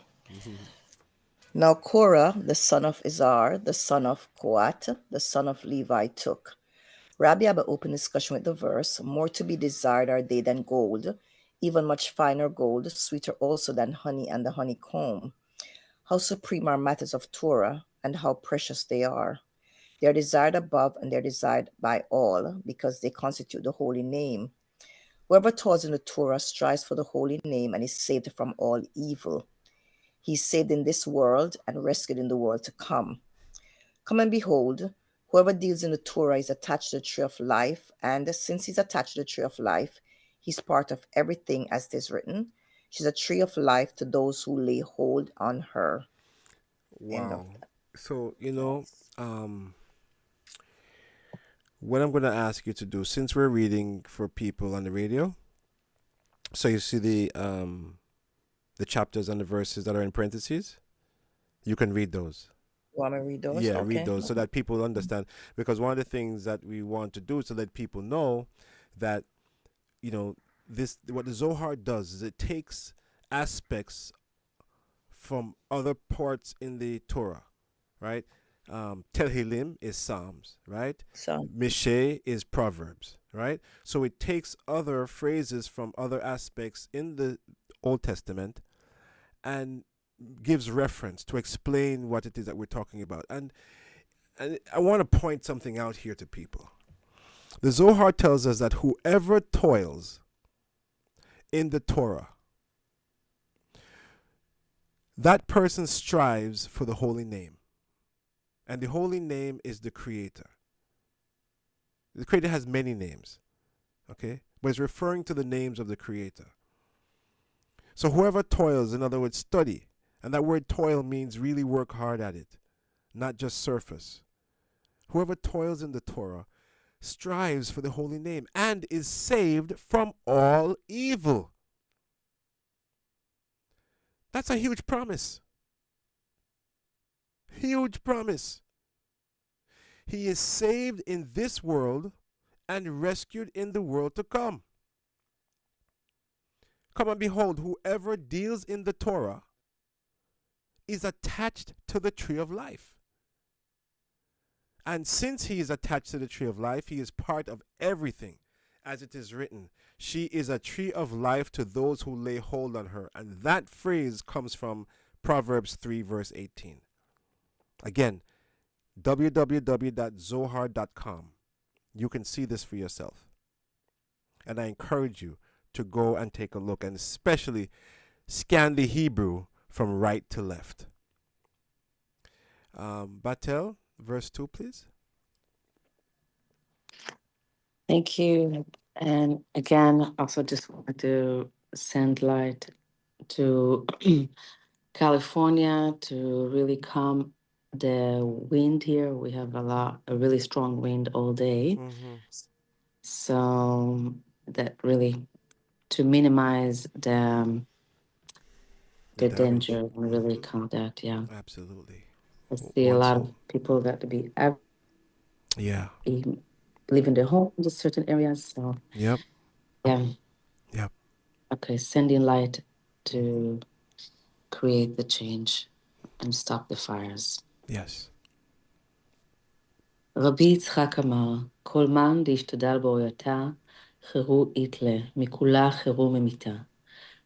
now Korah, the son of Izhar, the son of Koat, the son of Levi, took. Rabbi Abba opened discussion with the verse, more to be desired are they than gold, even much finer gold, sweeter also than honey and the honeycomb. How supreme are matters of Torah, and how precious they are. They are desired above, and they are desired by all, because they constitute the holy name. Whoever toils in the Torah strives for the holy name and is saved from all evil. He is saved in this world and rescued in the world to come. Come and behold, whoever deals in the Torah is attached to the tree of life, and since he's attached to the tree of life, he's part of everything as it is written. She's a tree of life to those who lay hold on her. End of Wow. that. So, what I'm going to ask you to do, since we're reading for people on the radio, so you see the chapters and the verses that are in parentheses, you can read those. Want me to read those? Yeah, Okay. read those so that people understand. Because one of the things that we want to do is to let people know that, this what the Zohar does is it takes aspects from other parts in the Torah, right? Tehillim is Psalms, right? So, Mishe is Proverbs, right? So it takes other phrases from other aspects in the Old Testament and gives reference to explain what it is that we're talking about. And I want to point something out here to people. The Zohar tells us that whoever toils in the Torah, that person strives for the holy name. And the holy name is the Creator. The Creator has many names, okay? But it's referring to the names of the Creator. So whoever toils, in other words, study. And that word toil means really work hard at it, not just surface. Whoever toils in the Torah strives for the holy name and is saved from all evil. That's a huge promise. Huge promise. He is saved in this world and rescued in the world to come. Come and behold, whoever deals in the Torah is attached to the tree of life. And since he is attached to the tree of life, he is part of everything. As it is written, she is a tree of life to those who lay hold on her. And that phrase comes from Proverbs 3, verse 18. Again, www.zohar.com. You can see this for yourself. And I encourage you to go and take a look, and especially scan the Hebrew from right to left. Batel, verse 2, please. Thank you. And again, also just want to send light to California to really calm the wind here. We have a really strong wind all day. So that really to minimize the danger and really calm that, yeah. Absolutely. I see a lot of people that to be leaving their home in certain areas. So Yep. yeah. Yep. Okay, sending light to create the change and stop the fires. Yes. רבי יצחק אמר, כל מן דהשתדל בראייתה, חירו יתלה, מכולה חירו ממיתה.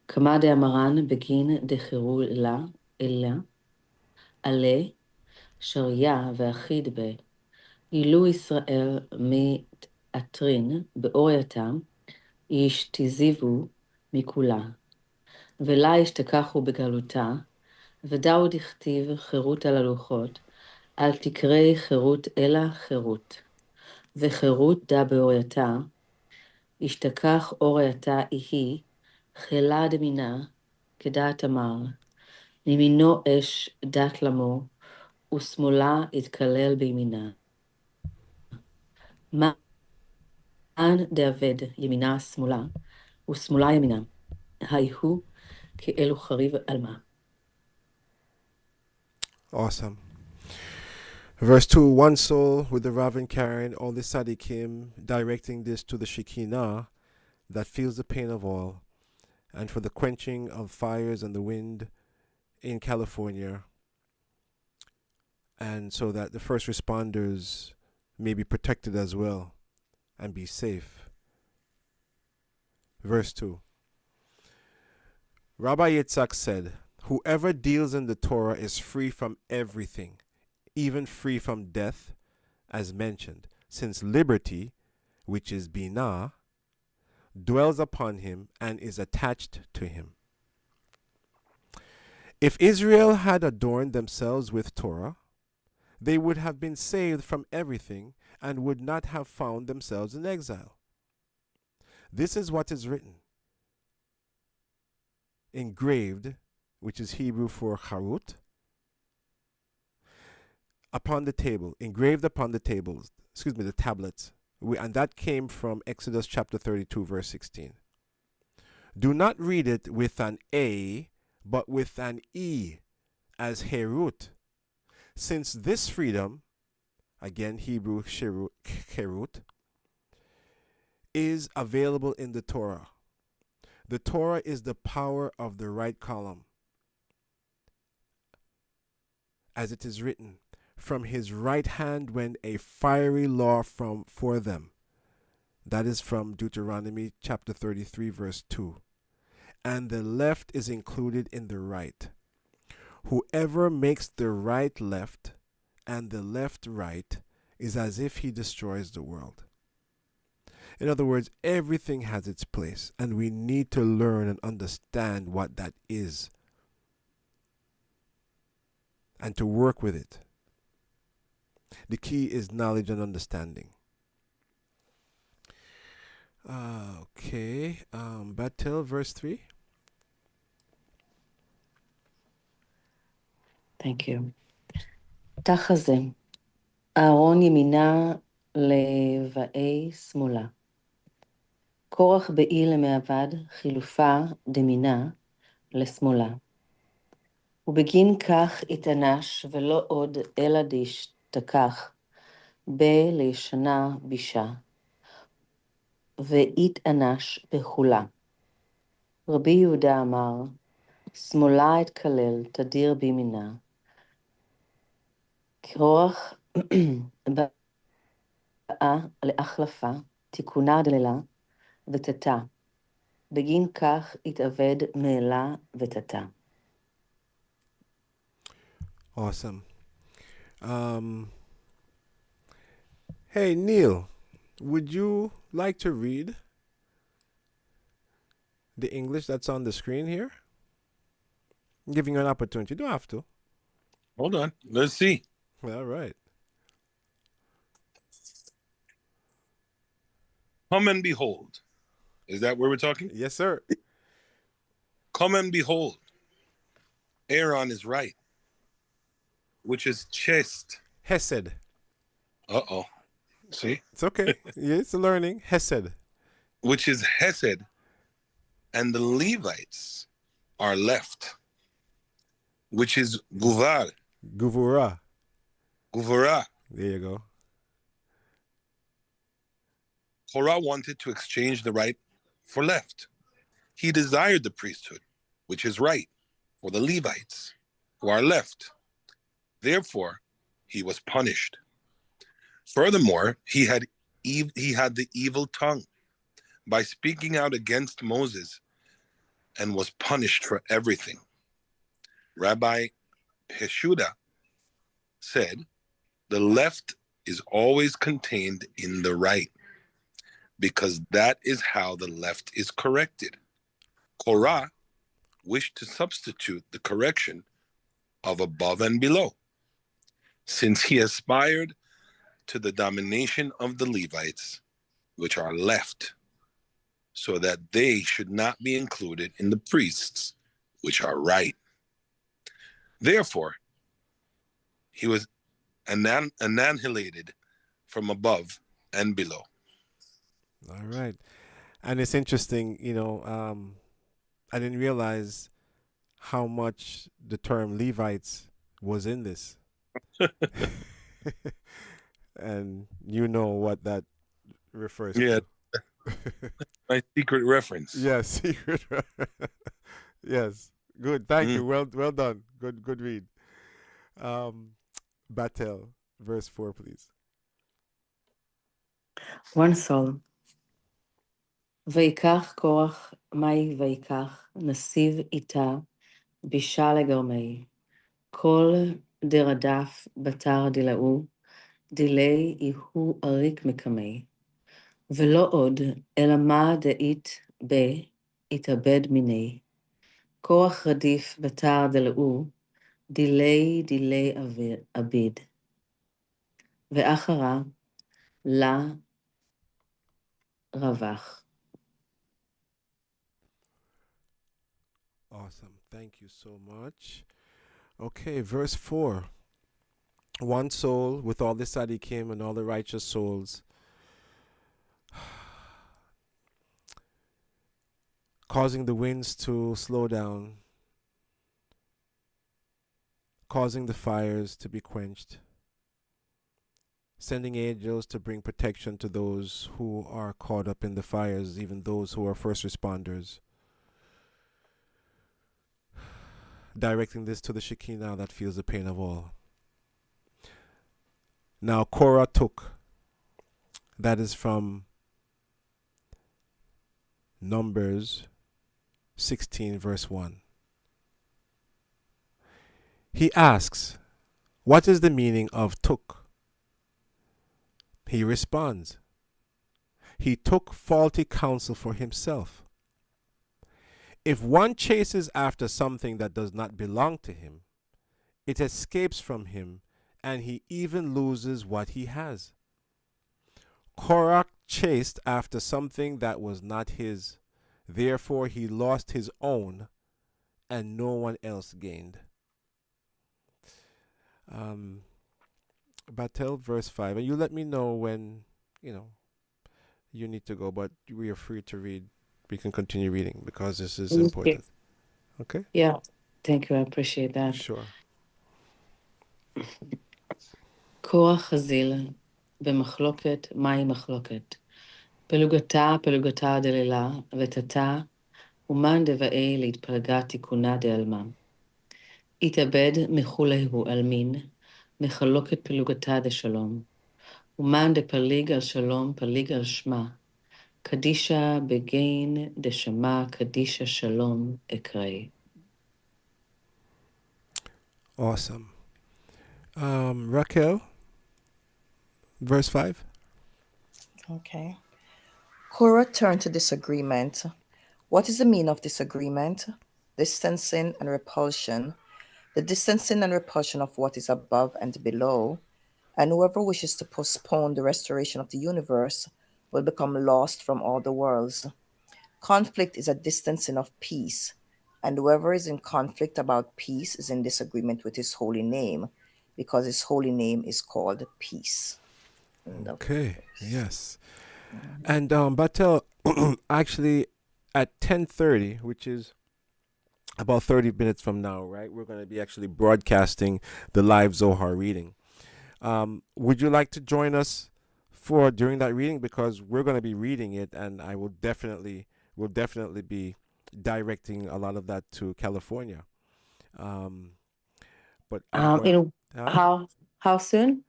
כמה דאמרן בגין דחירו אלה, עלה, שריה ואחיד בה. אילו ישראל מתעטרין באורייתם, ישתזיבו מכולה. ולה ישתכחו בגלותה, ודאו דכתיב חירות על הלוחות, אל תקראי חירות אלא חירות. וחירות דה באורייתה, ישתכח אורייתה היא, חילה דמינה, כדעת אמר, מימינו אש דת למו, ושמאלה יתקלל בימינה. מן דאבד ימינה שמאלה, ושמאלה ימינה, היהו כאלו חריב עלמה. Awesome. Verse 2, one soul with the Rav and Karen, all the Sadiqim, directing this to the Shekinah that feels the pain of all, and for the quenching of fires and the wind in California, and so that the first responders may be protected as well and be safe. Verse 2. Rabbi Yitzhak said, whoever deals in the Torah is free from everything, even free from death, as mentioned, since liberty, which is binah, dwells upon him and is attached to him. If Israel had adorned themselves with Torah, they would have been saved from everything and would not have found themselves in exile. This is what is written, engraved, which is Hebrew for charut, upon the table, engraved upon the tables, the tablets. And that came from Exodus chapter 32, verse 16. Do not read it with an A, but with an E, as herut, since this freedom, again Hebrew herut, is available in the Torah. The Torah is the power of the right column. As it is written, from his right hand went a fiery law for them. That is from Deuteronomy chapter 33, verse 2. And the left is included in the right. Whoever makes the right left and the left right is as if he destroys the world. In other words, everything has its place, and we need to learn and understand what that is and to work with it. The key is knowledge and understanding. Okay, Batil, verse 3. Thank you. תחזה, אהרון ימינה לבאי שמאלה. קורח באי למעבד, חילופה דמינה לשמאלה. ובגין כך התענש ולא עוד אלא דשתכח בלשנה בישה, והתענש בחולה. רבי יהודה אמר, שמאלה אתקלל תדיר בימינה. קורח באה להחלפה, תיקונה דלילה ותתה. בגין כך התאבד מעלה ותתה. Awesome. Hey, Neil, would you like to read the English that's on the screen here? I'm giving you an opportunity. You don't have to. Hold on. Let's see. All right. Come and behold. Is that where we're talking? Yes, sir. Come and behold. Aaron is right, which is chest. Hesed. Uh-oh. See? It's okay. Yeah, it's a learning. Hesed. Which is Hesed. And the Levites are left, which is Guvar. Guvura. Guvara. There you go. Korah wanted to exchange the right for left. He desired the priesthood, which is right, for the Levites, who are left. Therefore, he was punished. Furthermore, he had the evil tongue by speaking out against Moses and was punished for everything. Rabbi Heshuda said, the left is always contained in the right, because that is how the left is corrected. Korah wished to substitute the correction of above and below, since he aspired to the domination of the Levites, which are left, so that they should not be included in the priests, which are right. Therefore, he was annihilated from above and below. All right. And it's interesting, I didn't realize how much the term Levites was in this. And you know what that refers Yeah, to. my secret reference. Yes, secret. Yes, good. Thank you. Mm. Well done. Good read. Um, Batel, verse 4, please. One soul. ויקח כוח מי ויקח, נסיב איתה, בישה לגרמי. כל דרדף בתר דילאו, דילי יהו אריק מקמי. ולא עוד, אלא מה דאית ב, התאבד מיני. כוח רדיף בתר דילאו, דילי אביד. ואחרה, לה רווח. Awesome. Thank you so much. Okay, verse 4. One soul with all the tzaddikim and all the righteous souls, causing the winds to slow down, causing the fires to be quenched, sending angels to bring protection to those who are caught up in the fires, even those who are first responders, directing this to the Shekinah that feels the pain of all. Now Korah took, that is from Numbers 16 verse 1. He asks, what is the meaning of took? He responds, he took faulty counsel for himself. If one chases after something that does not belong to him, it escapes from him, and he even loses what he has. Korah chased after something that was not his. Therefore, he lost his own, and no one else gained. Batel, verse 5. And you let me know when, you need to go, but we are free to read. We can continue reading because this is important. Okay? Yeah, thank you. I appreciate that. Sure. כוח חזיל במחלוקת, מהי מחלוקת? פלוגתה דלילה, ותתה, ומן דבעי להתפלגה תיקונה דעלמה. התאבד מחולהו על מין, מחלוקת פלוגתה דשלום. ומן דפליג על שלום, פליג על שמה. קדישה בגין דשמה, קדישה שלום אקרא. Awesome. Raquel, verse 5. Okay. Korah turned to disagreement. What is the meaning of disagreement? Distancing and repulsion. The distancing and repulsion of what is above and below. And whoever wishes to postpone the restoration of the universe will become lost from all the worlds. Conflict is a distancing of peace, and whoever is in conflict about peace is in disagreement with his holy name, because his holy name is called peace. Okay, yes. And Batel, actually at 10:30, which is about 30 minutes from now, right, we're going to be actually broadcasting the live Zohar reading. Would you like to join us for during that reading? Because we're going to be reading it, and I will definitely be directing a lot of that to California. But how soon?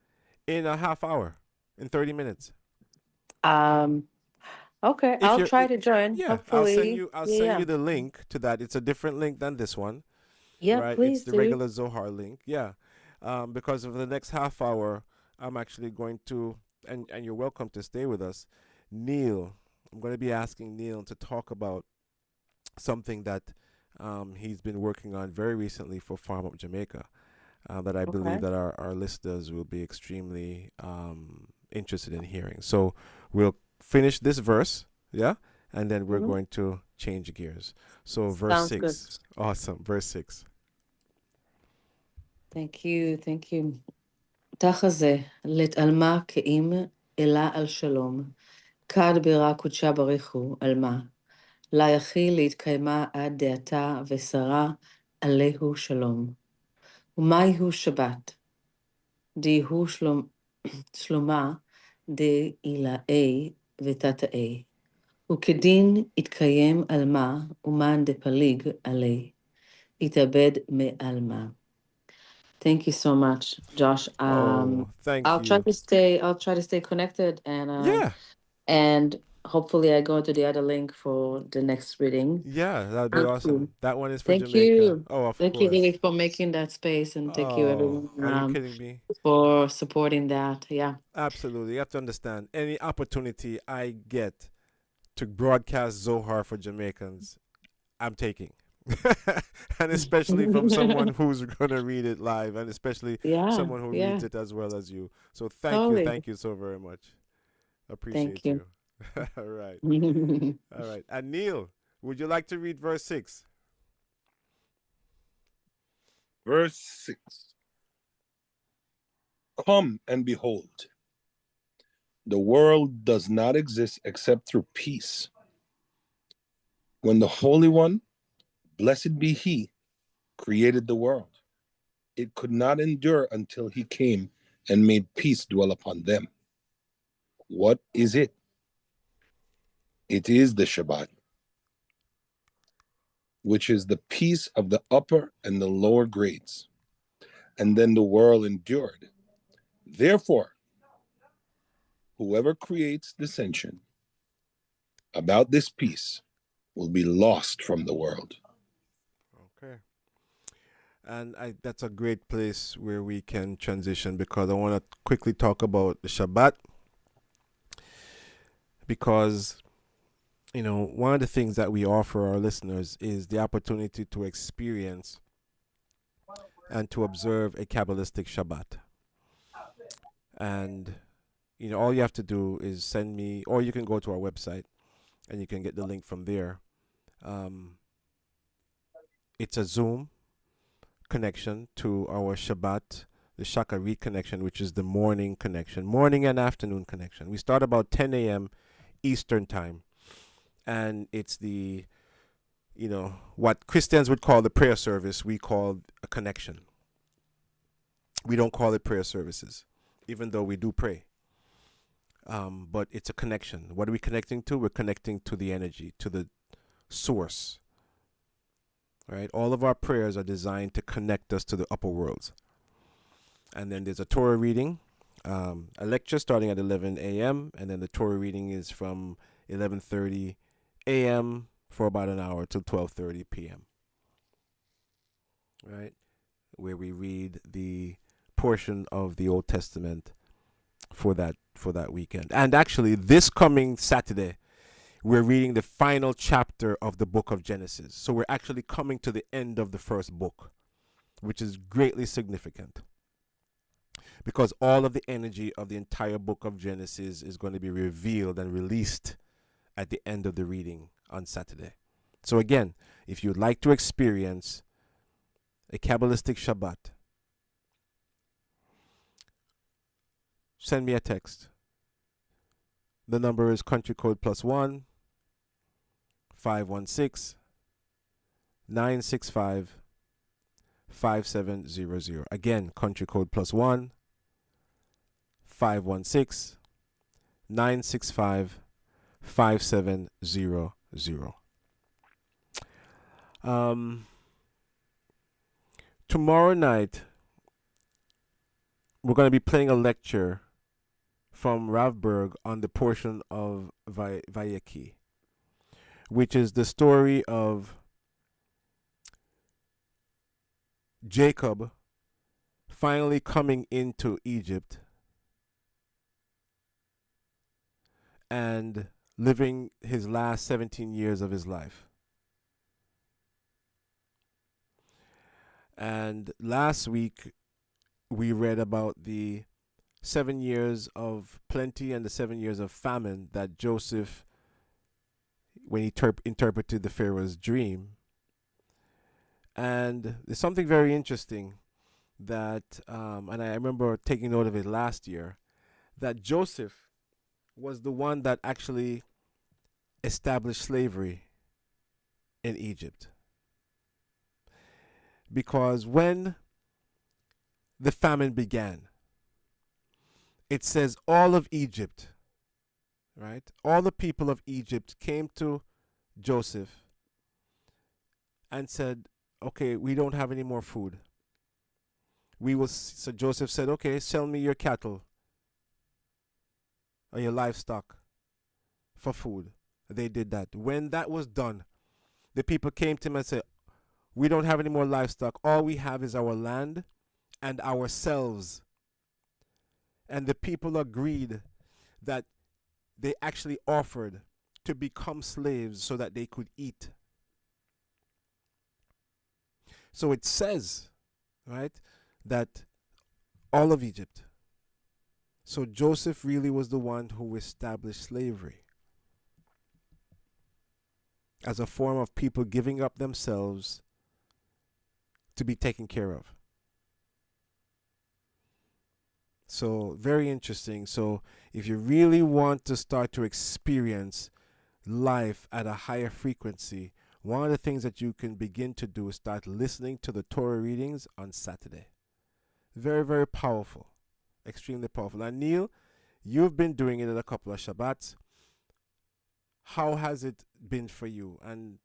In a half hour, in 30 minutes. Okay, I'll try to join. Yeah, hopefully. I'll send you the link to that. It's a different link than this one. Yeah, right? please It's the do. regular Zohar link. Yeah. Because of the next half hour, I'm actually going to, and you're welcome to stay with us, Neil. I'm going to be asking Neil to talk about something that he's been working on very recently for Farm Up Jamaica, that I believe that our listeners will be extremely interested in hearing. So we'll finish this verse, yeah, and then we're going to change gears. So verse Sounds 6. good. Awesome. Verse 6. Thank you. תחזה, להתעלמה כאם אלה על שלום, כד בירה קודשה בריחו, על מה? לה יכיל להתקיימה עד דעתה ושרה עליהו שלום. ומהי הוא שבת? די הוא שלומה די עילאי ותתאי. וכדין יתקיים על מה, ומאן דפליג עלי. יתאבד מעלמה. Thank you so much, Josh. Thank I'll try you. to stay connected Yeah. and hopefully I go into the other link for the next reading. Yeah, that'd be Thank awesome. you. That one is for Thank Jamaica. you. Oh, of Thank you, course. Lily, for making that space, and thank you, Oh, are you everyone, kidding me? for supporting that. Yeah. Absolutely. You have to understand, any opportunity I get to broadcast Zohar for Jamaicans, I'm taking. And especially from someone who's going to read it live, and especially Yeah, someone who reads yeah, it as well as you. So totally. thank you so very much. Appreciate Thank you. you. All right. All right. And Neil, would you like to read verse 6? Verse 6. Come and behold. The world does not exist except through peace. When the Holy One, blessed be He, created the world, it could not endure until He came and made peace dwell upon them. What is it? It is the Shabbat, which is the peace of the upper and the lower grades. And then the world endured. Therefore, whoever creates dissension about this peace will be lost from the world. Okay. And that's a great place where we can transition, because I want to quickly talk about the Shabbat. Because, one of the things that we offer our listeners is the opportunity to experience and to observe a Kabbalistic Shabbat. And, all you have to do is send me, or you can go to our website and you can get the link from there. It's a Zoom connection to our Shabbat, the Shacharit connection, which is the morning connection, morning and afternoon connection. We start about 10 a.m. Eastern time. And it's the, what Christians would call the prayer service, we call a connection. We don't call it prayer services, even though we do pray. But it's a connection. What are we connecting to? We're connecting to the energy, to the source. Right? All of our prayers are designed to connect us to the upper worlds. And then there's a Torah reading, a lecture starting at 11 a.m. And then the Torah reading is from 11:30 a.m. for about an hour till 12:30 p.m. Right? Where we read the portion of the Old Testament for that weekend. And actually, this coming Saturday, we're reading the final chapter of the book of Genesis. So we're actually coming to the end of the first book, which is greatly significant, because all of the energy of the entire book of Genesis is going to be revealed and released at the end of the reading on Saturday. So again, if you'd like to experience a Kabbalistic Shabbat, send me a text. The number is country code +1 516 965 5700. Again, country code +1 516 965 5700. Tomorrow night, we're going to be playing a lecture from Rav Berg on the portion of Vayechi, which is the story of Jacob finally coming into Egypt and living his last 17 years of his life. And last week, we read about the 7 years of plenty and the 7 years of famine that Joseph, when he interpreted the Pharaoh's dream. And there's something very interesting that, and I remember taking note of it last year, that Joseph was the one that actually established slavery in Egypt. Because when the famine began, it says all of Egypt, right? All the people of Egypt came to Joseph and said, okay, we don't have any more food. So Joseph said, okay, sell me your cattle or your livestock for food. They did that. When that was done, the people came to him and said, we don't have any more livestock. All we have is our land and ourselves. And the people agreed that they actually offered to become slaves so that they could eat. So it says, right, that all of Egypt. So Joseph really was the one who established slavery as a form of people giving up themselves to be taken care of. So very interesting. So if you really want to start to experience life at a higher frequency, one of the things that you can begin to do is start listening to the Torah readings on Saturday. Very, very powerful. Extremely powerful. And Neil, you've been doing it at a couple of Shabbats. How has it been for you? And,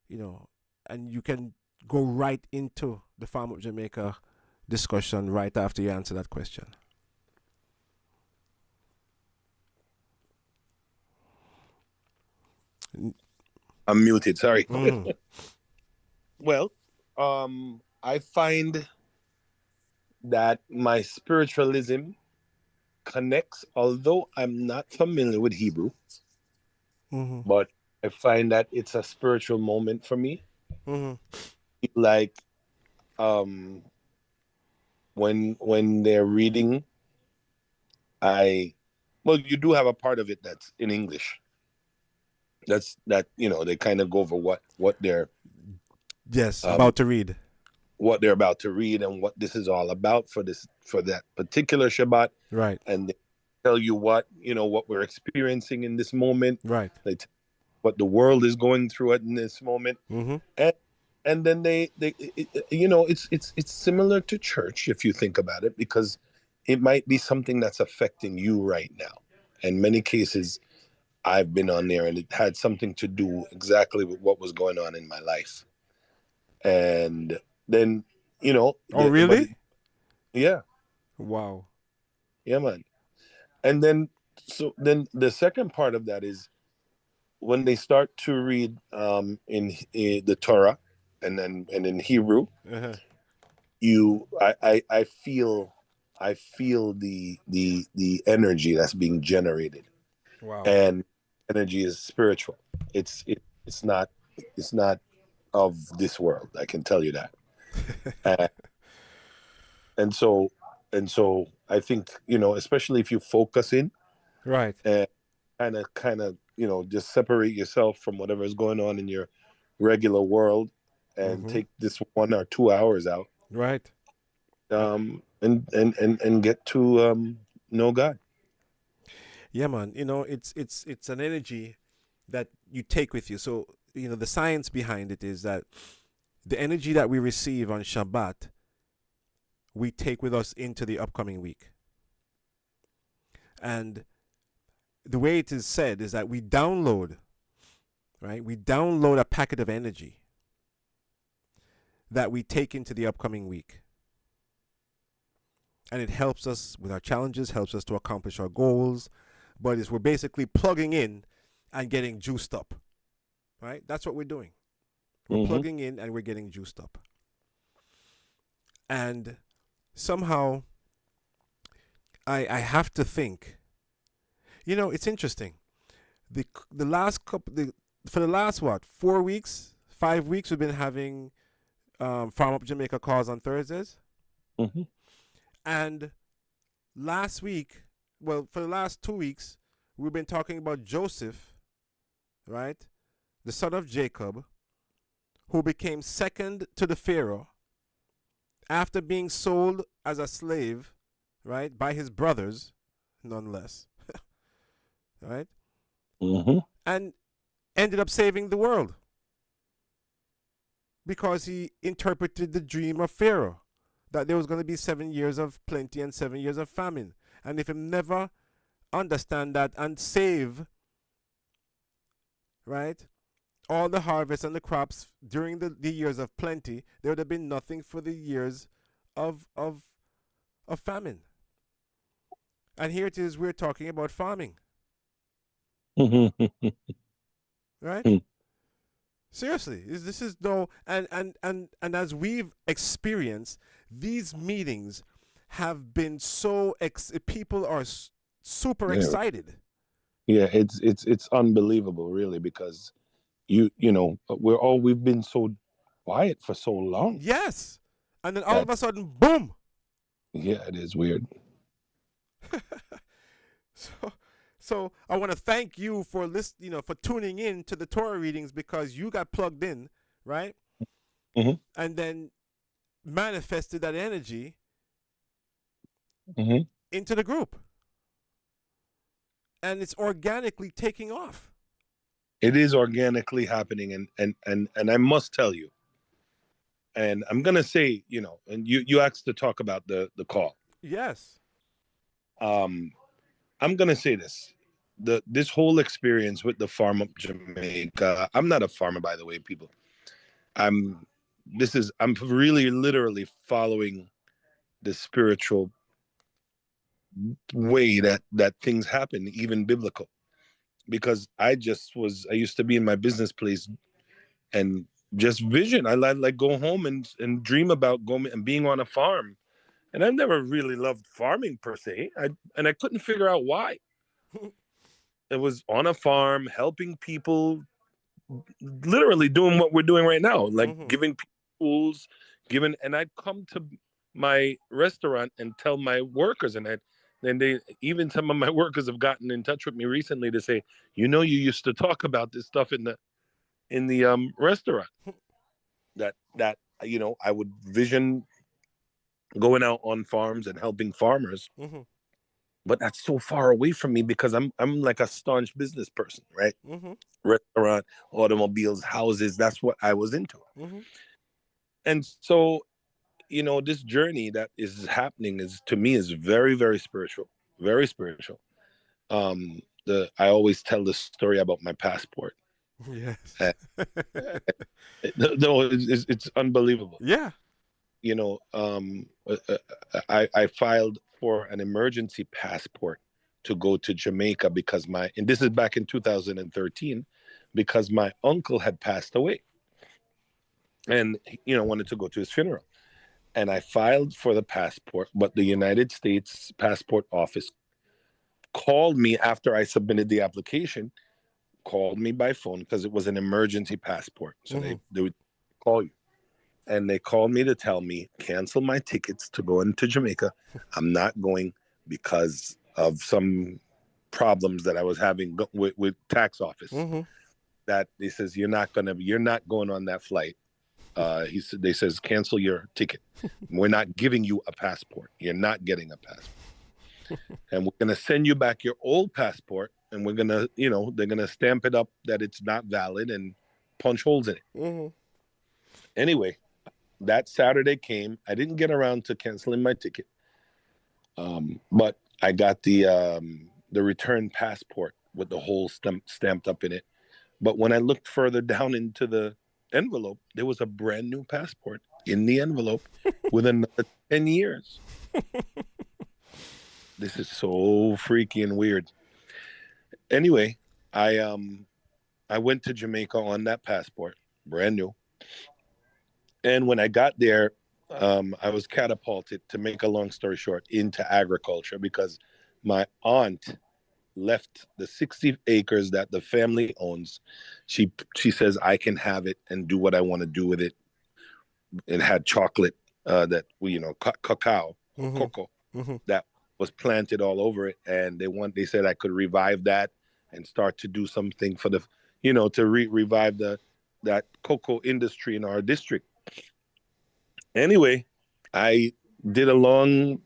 and you can go right into the Farm Up Jamaica discussion right after you answer that question. I'm muted, sorry. Mm. Well, I find that my spiritualism connects, although I'm not familiar with Hebrew, but I find that it's a spiritual moment for me. Like when they're reading, you do have a part of it that's in English. That they kind of go over what they're about to read, what they're about to read, and what this is all about for that particular Shabbat, right? And they tell you what we're experiencing in this moment, right? They what the world is going through in this moment, and then it's similar to church if you think about it, because it might be something that's affecting you right now. In many cases, I've been on there and it had something to do exactly with what was going on in my life. And then, Oh, really? Yeah. Wow. Yeah, man. And then the second part of that is when they start to read in the Torah and in Hebrew, I feel the energy that's being generated. Wow. And energy is spiritual. It's not of this world. I can tell you that. and so I think especially if you focus in, right, and kind of just separate yourself from whatever is going on in your regular world and take this 1 or 2 hours out, right, and get to know God. Yeah, man. It's an energy that you take with you. So the science behind it is that the energy that we receive on Shabbat, we take with us into the upcoming week. And the way it is said is that we download a packet of energy that we take into the upcoming week. And it helps us with our challenges, helps us to accomplish our goals, but we're basically plugging in and getting juiced up, right? That's what we're doing. We're plugging in and we're getting juiced up. And somehow I have to think, it's interesting. For the last 4 weeks, 5 weeks, we've been having Farm Up Jamaica calls on Thursdays. And last week, for the last 2 weeks, we've been talking about Joseph, right? The son of Jacob, who became second to the Pharaoh after being sold as a slave, right, by his brothers, nonetheless, right? And ended up saving the world because he interpreted the dream of Pharaoh that there was going to be 7 years of plenty and 7 years of famine. And if you never understand that and save, right, all the harvest and the crops during the years of plenty, there would have been nothing for the years of famine. And here it is, we're talking about farming. Right? Seriously, this is no, and as we've experienced, these meetings have been so people are super excited. Yeah, it's unbelievable, really, because you know we've been so quiet for so long. Yes, and then all of a sudden, boom. Yeah, it is weird. So I want to thank you for for tuning in to the Torah readings, because you got plugged in, right? Mm-hmm. And then manifested that energy Mm-hmm. into the group. And it's organically taking off. It is organically happening, and I must tell you, and I'm gonna say, and you asked to talk about the call. Yes. I'm gonna say this. This whole experience with the Farm Up Jamaica. I'm not a farmer, by the way, people. I'm really literally following the spiritual way that things happen, even biblical. Because I used to be in my business place and just vision. I like go home and dream about going and being on a farm. And I've never really loved farming per se. I couldn't figure out why. It was on a farm, helping people, literally doing what we're doing right now, like giving people tools, and I'd come to my restaurant and tell my workers, and even some of my workers have gotten in touch with me recently to say, you used to talk about this stuff in the restaurant, that I would vision going out on farms and helping farmers. Mm-hmm. But that's so far away from me because I'm like a staunch business person, right? Mm-hmm. Restaurant, automobiles, houses, that's what I was into. Mm-hmm. And so, this journey that is happening to me is very, very spiritual, very spiritual. I always tell the story about my passport. Yes. No, it's unbelievable. Yeah. I filed for an emergency passport to go to Jamaica because and this is back in 2013, because my uncle had passed away and, wanted to go to his funeral. And I filed for the passport, but the United States Passport Office called me after I submitted the application, called me by phone because it was an emergency passport. So they would call you. And they called me to tell me, cancel my tickets to go into Jamaica. I'm not going because of some problems that I was having with tax office. Mm-hmm. That they says, you're not going on that flight. They says, cancel your ticket. We're not giving you a passport. You're not getting a passport. And we're going to send you back your old passport. And we're going to, they're going to stamp it up that it's not valid and punch holes in it. Mm-hmm. Anyway, that Saturday came. I didn't get around to canceling my ticket. But I got the return passport with the hole stamped up in it. But when I looked further down into the envelope, there was a brand new passport in the envelope with another 10 years. This is so freaky and weird. Anyway, I went to Jamaica on that passport, brand new. And when I got there, I was catapulted, to make a long story short, into agriculture because my aunt left the 60 acres that the family owns. She says I can have it and do what I want to do with it. It had chocolate that cacao, cocoa that was planted all over it, and they said I could revive that and start to do something for the to revive that cocoa industry in our district. Anyway, I did a long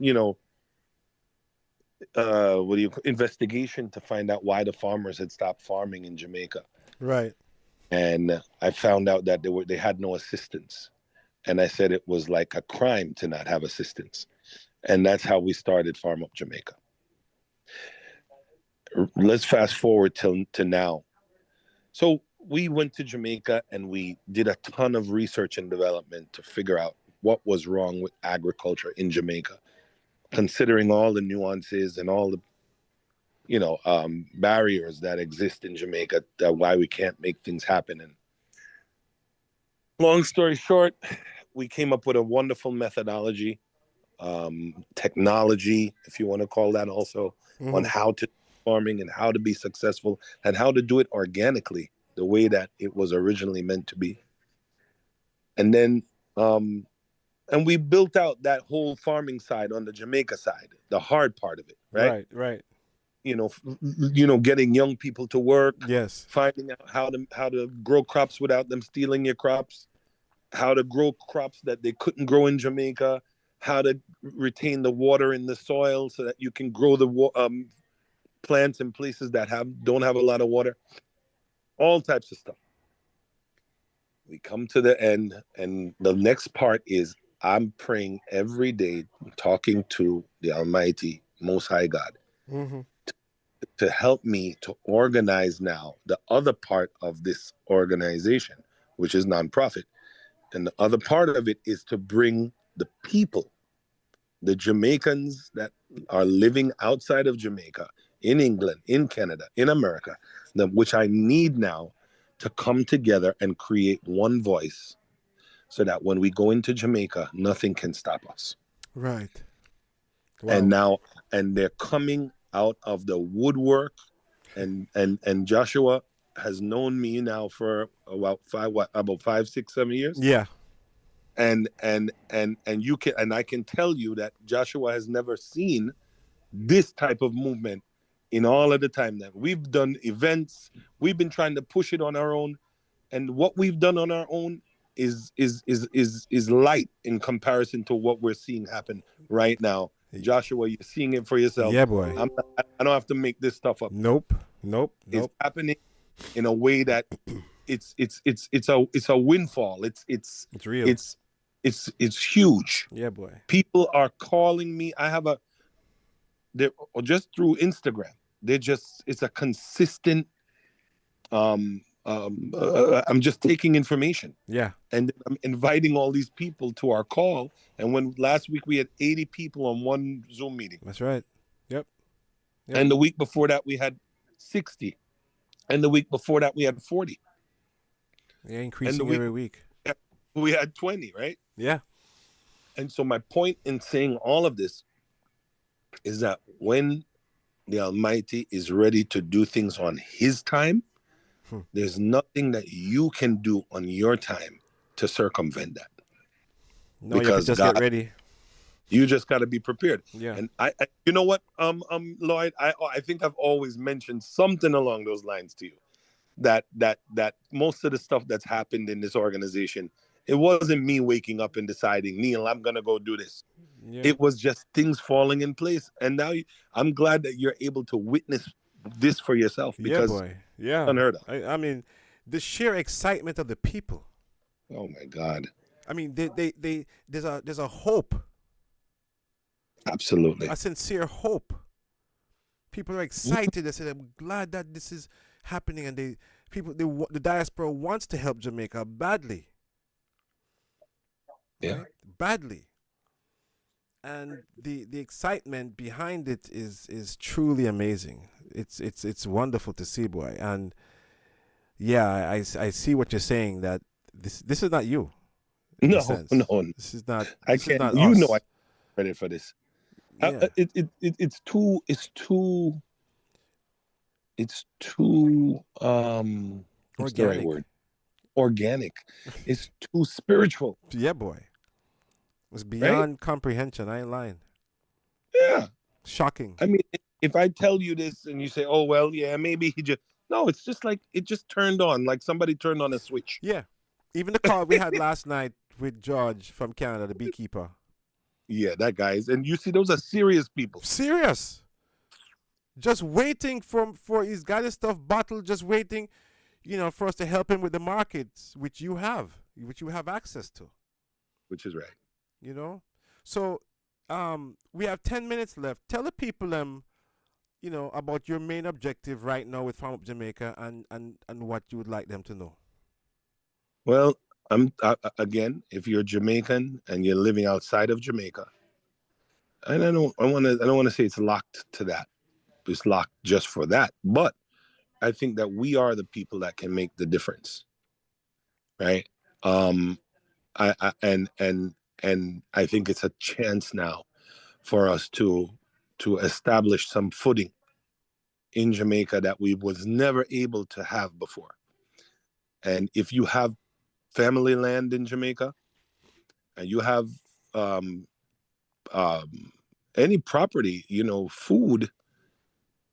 investigation to find out why the farmers had stopped farming in Jamaica. Right. And I found out that they had no assistance. And I said it was like a crime to not have assistance. And that's how we started Farm Up Jamaica. let's fast forward to now. So we went to Jamaica and we did a ton of research and development to figure out what was wrong with agriculture in Jamaica, considering all the nuances and all the barriers that exist in Jamaica, that why we can't make things happen. And long story short, we came up with a wonderful methodology, technology, if you want to call that, also on how to farming and how to be successful and how to do it organically, the way that it was originally meant to be. And then, and we built out that whole farming side on the Jamaica side, the hard part of it, right? Right. Getting young people to work. Yes. Finding out how to grow crops without them stealing your crops, how to grow crops that they couldn't grow in Jamaica, how to retain the water in the soil so that you can grow the plants in places that don't have a lot of water, all types of stuff. We come to the end, and the next part is I'm praying every day, talking to the Almighty, Most High God, to help me to organize now the other part of this organization, which is nonprofit. And the other part of it is to bring the people, the Jamaicans that are living outside of Jamaica, in England, in Canada, in America, which I need now to come together and create one voice so that when we go into Jamaica, nothing can stop us. Right. Wow. And they're coming out of the woodwork, and Joshua has known me now for about 5, 6, 7 years. Yeah. And you can, and I can tell you that Joshua has never seen this type of movement in all of the time that we've done events. We've been trying to push it on our own, and what we've done on our own is light in comparison to what we're seeing happen right now. Joshua, you're seeing it for yourself. Yeah, boy. I don't have to make this stuff up. Nope. It's happening in a way that it's a windfall. It's real. It's huge. Yeah, boy. People are calling me. They're just through Instagram. It's a consistent. I'm just taking information. Yeah. And I'm inviting all these people to our call. And when last week we had 80 people on one Zoom meeting. That's right. Yep. And the week before that we had 60. And the week before that we had 40. Yeah, increasing every week. We had 20, right? Yeah. And so my point in saying all of this is that when the Almighty is ready to do things on his time, there's nothing that you can do on your time to circumvent that. No, because you have to just get ready. You just got to be prepared. Yeah. And I you know what, Lloyd, I think I've always mentioned something along those lines to you, that most of the stuff that's happened in this organization, it wasn't me waking up and deciding, Neil, I'm gonna go do this. Yeah. It was just things falling in place. And now I'm glad that you're able to witness this for yourself, because yeah, unheard of. I mean, the sheer excitement of the people. Oh my God. I mean, there's a hope. Absolutely. A sincere hope. People are excited. They say, I'm glad that this is happening, and the diaspora wants to help Jamaica badly. Yeah. Right? Badly. And the excitement behind it is truly amazing. It's wonderful to see, boy. And yeah, I see what you're saying, that this is not you. No. This is not. I can't. Not you us. Know I'm ready for this. Yeah. It's too what's the right word? Organic. It's too spiritual. Yeah, boy. It's beyond comprehension. I ain't lying. Yeah. Shocking. I mean, if I tell you this and you say, oh, well, yeah, maybe he just... No, it's just like it just turned on, like somebody turned on a switch. Yeah. Even the call we had last night with George from Canada, the beekeeper. Yeah, that guy's... And you see, those are serious people. Serious. Just waiting for he's got his stuff bottled, just waiting, for us to help him with the markets, which you have access to. Which is right. So we have 10 minutes left. Tell the people about your main objective right now with Farm Up Jamaica, and what you would like them to know. Well, again, if you're Jamaican and you're living outside of Jamaica, and I don't want to say it's locked to that. It's locked just for that, but I think that we are the people that can make the difference, right? And I think it's a chance now for us to establish some footing in Jamaica that we was never able to have before. And if you have family land in Jamaica, and you have any property, food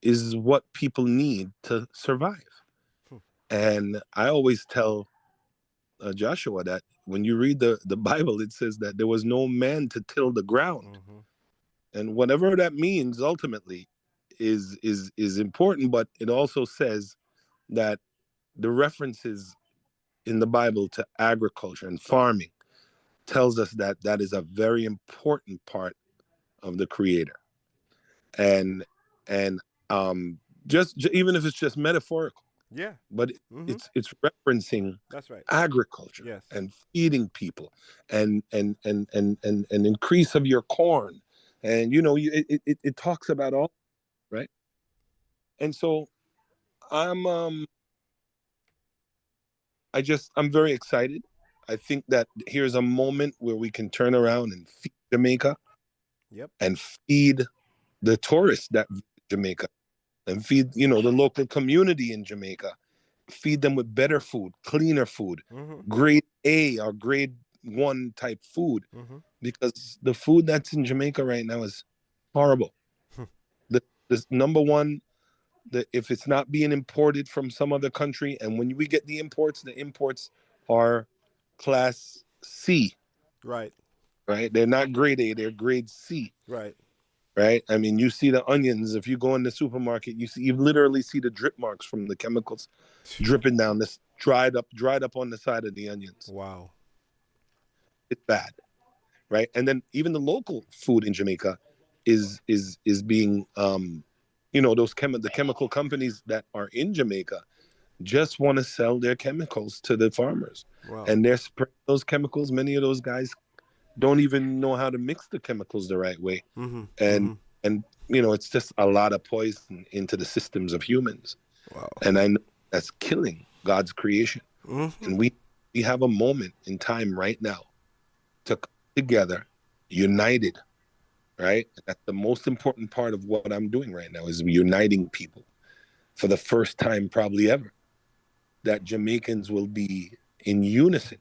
is what people need to survive. And I always tell Joshua that when you read the Bible, it says that there was no man to till the ground. And whatever that means ultimately is important, but it also says that the references in the Bible to agriculture and farming tells us that that is a very important part of the Creator. And just even if it's just metaphorical, Yeah. but it's referencing That's right. agriculture, Yes. and feeding people, and increase of your corn, and it talks about all, right? And so I'm very excited. I think that here's a moment where we can turn around and feed Jamaica. Yep. And feed the tourists that visit Jamaica, and feed the local community in Jamaica. Feed them with better food, cleaner food, grade A or grade 1 type food, because the food that's in Jamaica right now is horrible. The number one, if it's not being imported from some other country, and when we get the imports are class C. Right. Right? They're not grade A, they're grade C. Right. Right? I mean, you see the onions. If you go in the supermarket, you literally see the drip marks from the chemicals dripping down this dried up on the side of the onions. Wow. It's bad. Right? And then even the local food in Jamaica is being the chemical companies that are in Jamaica just want to sell their chemicals to the farmers. Wow. And they're spraying those chemicals. Many of those guys don't even know how to mix the chemicals the right way. And it's just a lot of poison into the systems of humans. Wow. And I know that's killing God's creation. And we have a moment in time right now to come together, united, right? That's the most important part of what I'm doing right now, is uniting people for the first time probably ever, that Jamaicans will be in unison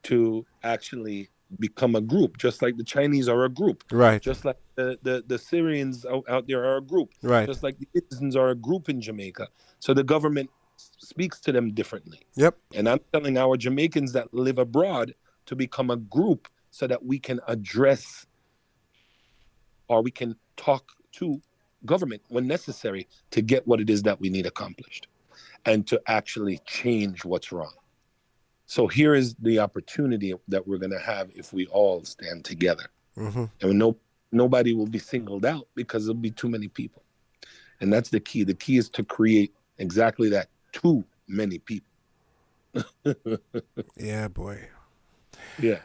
to actually become a group, just like the Chinese are a group, right? Just like the Syrians out there are a group, right? Just like the Indians are a group in Jamaica. So the government speaks to them differently. Yep. And I'm telling our Jamaicans that live abroad to become a group so that we can address, or we can talk to government when necessary to get what it is that we need accomplished and to actually change what's wrong. So here is the opportunity that we're going to have if we all stand together. And nobody will be singled out because there'll be too many people. And that's the key. The key is to create exactly that, too many people. Yeah, boy. Yeah.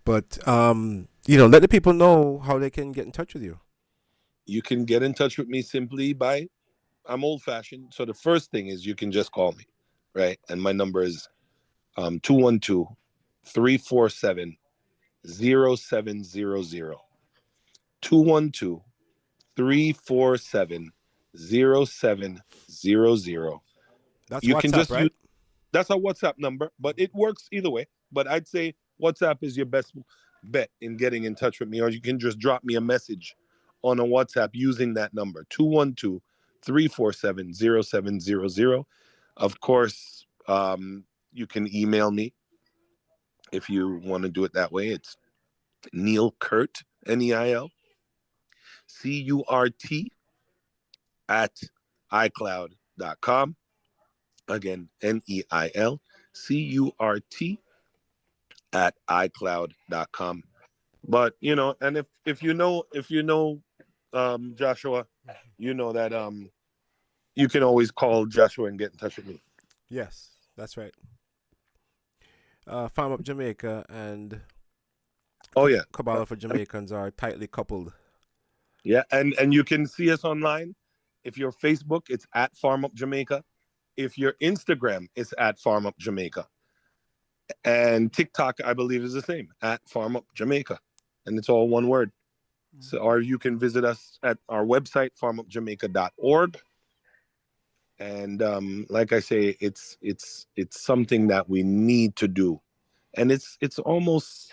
But, let the people know how they can get in touch with you. You can get in touch with me simply by, I'm old fashioned. So the first thing is you can just call me, right? And my number is 212-347-0700. 212-347-0700. That's you WhatsApp, can just right? use, that's a WhatsApp number, but it works either way. But I'd say WhatsApp is your best bet in getting in touch with me, or you can just drop me a message on a WhatsApp using that number, 212-347-0700. Of course, you can email me if you want to do it that way. It's Neil Kurt, NEIL CURT @iCloud.com. Again, NEIL CURT @iCloud.com. But and if you know Joshua, you know that you can always call Joshua and get in touch with me. Yes, that's right. Farm Up Jamaica and Oh yeah, Kabbalah for Jamaicans are tightly coupled. yeah, and you can see us online. If you're Facebook, it's at Farm Up Jamaica. If you're Instagram, it's at Farm Up Jamaica. And TikTok, I believe, is the same, at Farm Up Jamaica, and it's all one word. So, or you can visit us at our website, farmupjamaica.org. And like I say, it's something that we need to do, and it's almost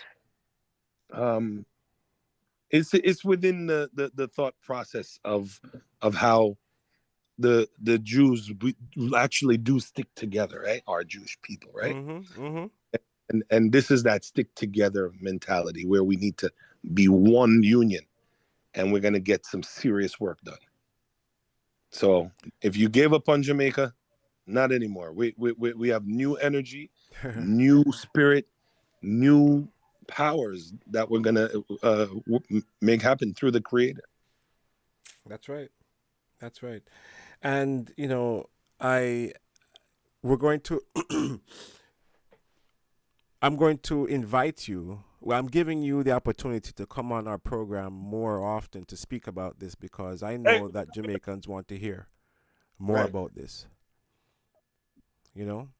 it's within the thought process of how the Jews actually do stick together, right? Our Jewish people, right? Mm-hmm, mm-hmm. And this is that stick together mentality where we need to be one union, and we're going to get some serious work done. So if you gave up on Jamaica, not anymore. We have new energy, new spirit, new powers that we're going to make happen through the Creator. That's right. That's right. And, you know, we're going to, I'm going to invite you. Well, I'm giving you the opportunity to come on our program more often to speak about this, because I know that Jamaicans want to hear more about this. You know?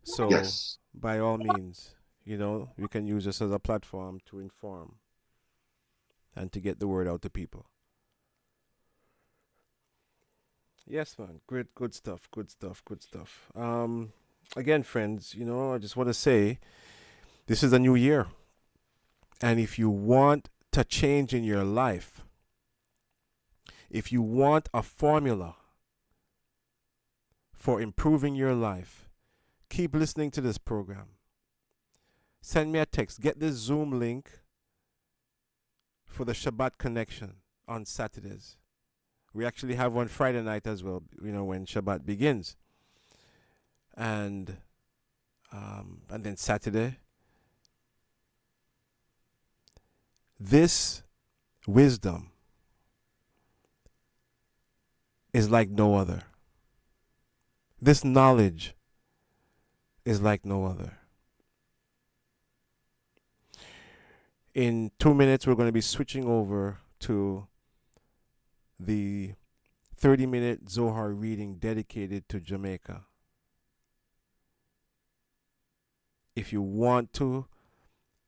So, yes, by all means, you know, we can use this as a platform to inform and to get the word out to people. Yes, man. Great, good stuff. Good stuff. Good stuff. Again, friends, you know, I just want to say this is a new year. And if you want to change in your life, if you want a formula for improving your life, keep listening to this program. Send me a text. Get this Zoom link for the Shabbat connection on Saturdays. We actually have one Friday night as well, you know, when Shabbat begins. And then Saturday. This wisdom is like no other. This knowledge is like no other. In 2 minutes, we're going to be switching over to the 30-minute Zohar reading dedicated to Jamaica. If you want to,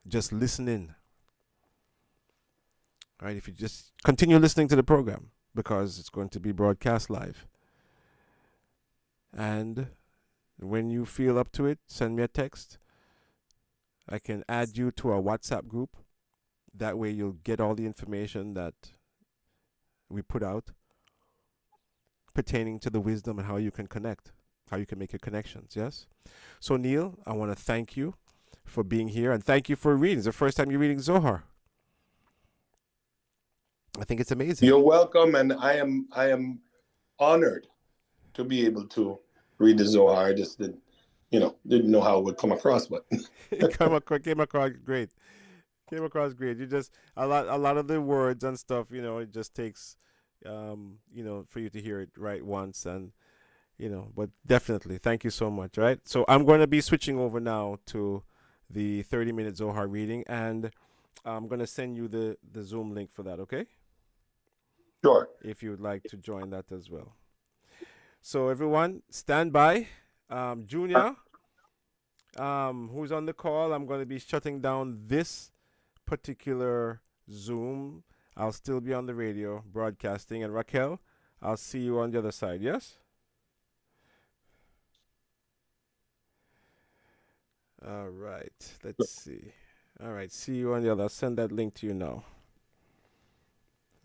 just listen in. All right, if you just continue listening to the program, because it's going to be broadcast live. And when you feel up to it, send me a text. I can add you to our WhatsApp group. That way you'll get all the information that we put out pertaining to the wisdom and how you can connect, how you can make your connections, yes? So, Neil, I want to thank you for being here, and thank you for reading. It's the first time you're reading Zohar. I think it's amazing. You're welcome, and I am honored to be able to read the Zohar. I just didn't know how it would come across, but came across great. Came across great. You just a lot of the words and stuff, you know, it just takes for you to hear it right once, and but definitely thank you so much, right? So I'm going to be switching over now to the 30-minute Zohar reading, and I'm going to send you the Zoom link for that, okay? Sure. If you would like to join that as well. So everyone, stand by. Junior, who's on the call, I'm going to be shutting down this particular Zoom. I'll still be on the radio broadcasting. And Raquel, I'll see you on the other side, yes? All right, let's see. All right, see you on the other. I'll send that link to you now.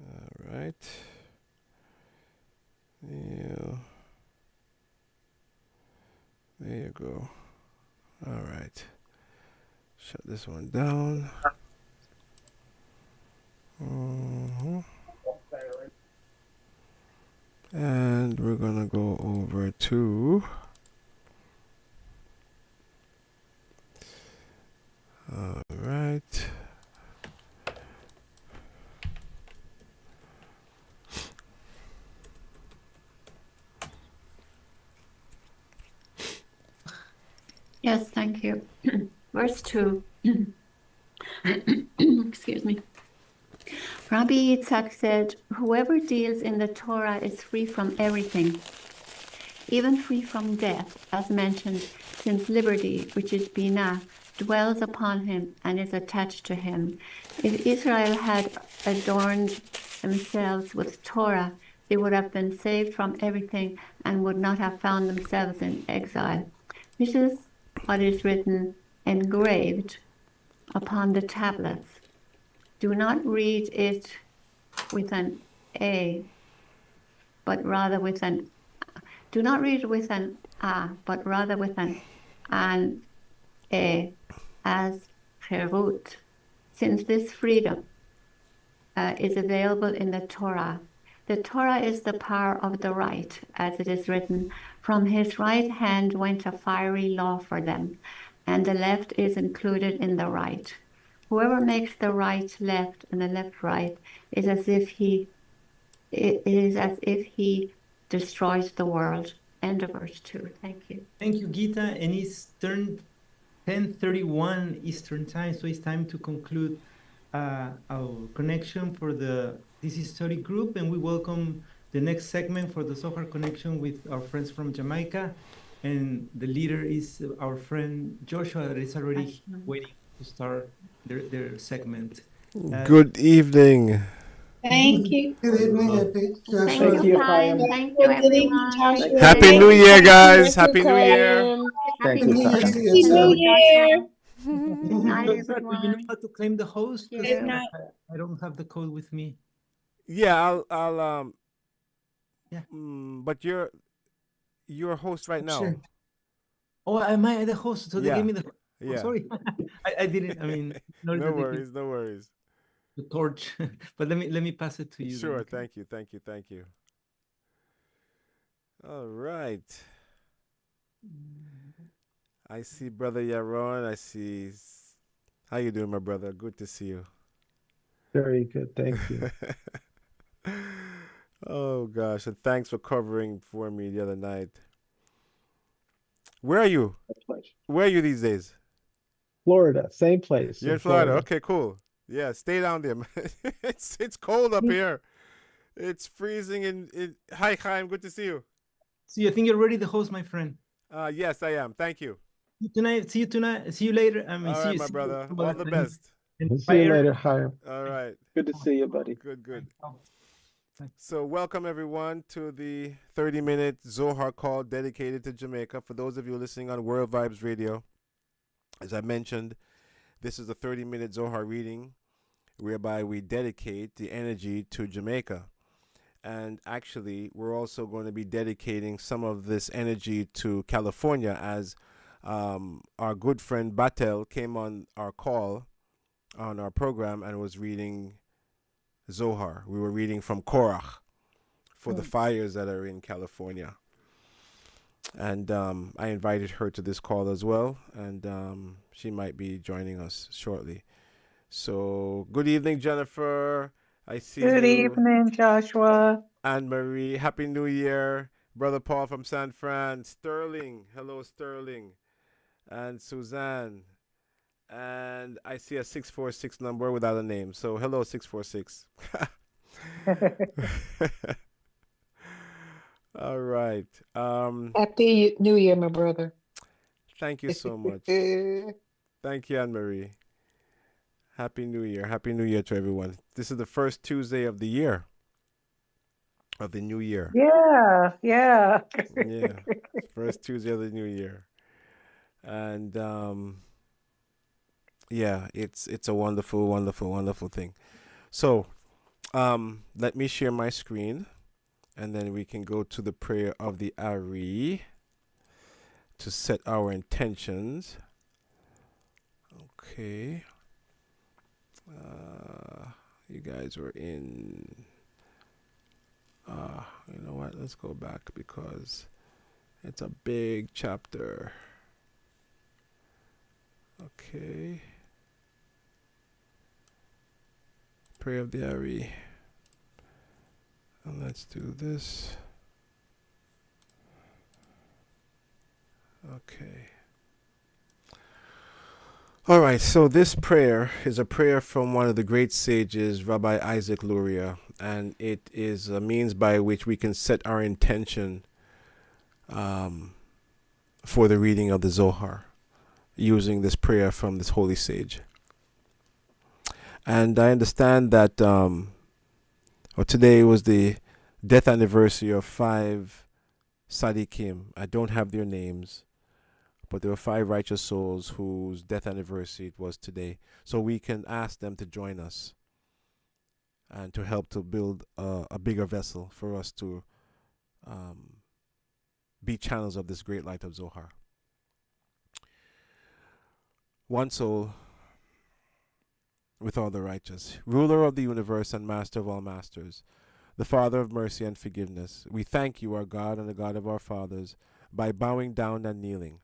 All right. Yeah. There you go. All right. Shut this one down. And we're going to go over to... All right. Yes, thank you. Verse 2. Excuse me. Rabbi Yitzhak said, whoever deals in the Torah is free from everything, even free from death, as mentioned, since liberty, which is Binah, dwells upon him and is attached to him. If Israel had adorned themselves with Torah, they would have been saved from everything and would not have found themselves in exile. This is what is written, engraved upon the tablets. Do not read it with an A, but rather with an do not read it with an A, but rather with an A, as cherut, since this freedom is available in the Torah. The Torah is the power of the right, as it is written, from his right hand went a fiery law for them, and the left is included in the right. Whoever makes the right left and the left right is as if he destroys the world. End of verse 2. Thank you. Thank you, Gita. And it's 10:31 Eastern time, so it's time to conclude our connection for the This is Study group, and we welcome the next segment for the Zohar connection with our friends from Jamaica. And the leader is our friend Joshua, that is already waiting to start their segment. Good evening. Thank you. Good evening, Thank you, Chaim. Thank you, everyone. Happy New Year, guys. Happy New Year. Happy New New Year. Year. Night, Do you everyone. know how to claim the host? 'Cause Good I don't have the code with me. Yeah, I'll Yeah. But you're a host right now. Sure. Oh, am I the host? So they Yeah. gave me the. Oh, Yeah. sorry, I didn't. I mean, No worries, no worries. The torch, but let me pass it to you. Sure. Then, okay? Thank you. All right. I see Brother Yaron. I see. How you doing, my brother? Good to see you. Very good, thank you. Oh gosh, and thanks for covering for me the other night. Where are you? Where are you these days? Florida, same place. You're in Florida. Okay, cool. Yeah, stay down there, man. It's cold up here. It's freezing in Hi, Chaim. Good to see you. See, I think you're ready to host, my friend. Yes, I am. Thank you. Tonight. See you tonight. See you later. I mean, All see right, you, my see brother. you All the best. See you later, Chaim. All right. Good to see you, buddy. Good. So welcome everyone to the 30-minute Zohar call dedicated to Jamaica. For those of you listening on World Vibes Radio, as I mentioned, this is a 30-minute Zohar reading whereby we dedicate the energy to Jamaica. And actually, we're also going to be dedicating some of this energy to California, as our good friend Batel came on our call, on our program, and was reading Zohar. We were reading from Korach for the fires that are in California. And I invited her to this call as well, and she might be joining us shortly. So, good evening, Jennifer. I see Good you. evening, Joshua. Anne-Marie, Happy New Year. Brother Paul from San Fran. Sterling, hello, Sterling. And Suzanne. And I see a 646 number without a name. So, hello, 646. All right. Happy New Year, my brother. Thank you so much. Thank you, Anne-Marie. Happy New Year. Happy New Year to everyone. This is the first Tuesday of the year. Of the new year. Yeah. Yeah. First Tuesday of the new year. And yeah, it's a wonderful, wonderful, wonderful thing. So let me share my screen, and then we can go to the prayer of the Ari to set our intentions. Okay. You guys were in you know what, let's go back because it's a big chapter. Okay. Prayer of the Ari. And let's do this. Okay. All right, so this prayer is a prayer from one of the great sages, Rabbi Isaac Luria, and it is a means by which we can set our intention for the reading of the Zohar using this prayer from this holy sage. And I understand that today was the death anniversary of 5 Sadiqim. I don't have their names, but there were 5 righteous souls whose death anniversary was today. So we can ask them to join us and to help to build a bigger vessel for us to be channels of this great light of Zohar. One soul with all the righteous, ruler of the universe and master of all masters, the Father of mercy and forgiveness, we thank you, our God and the God of our fathers, by bowing down and kneeling,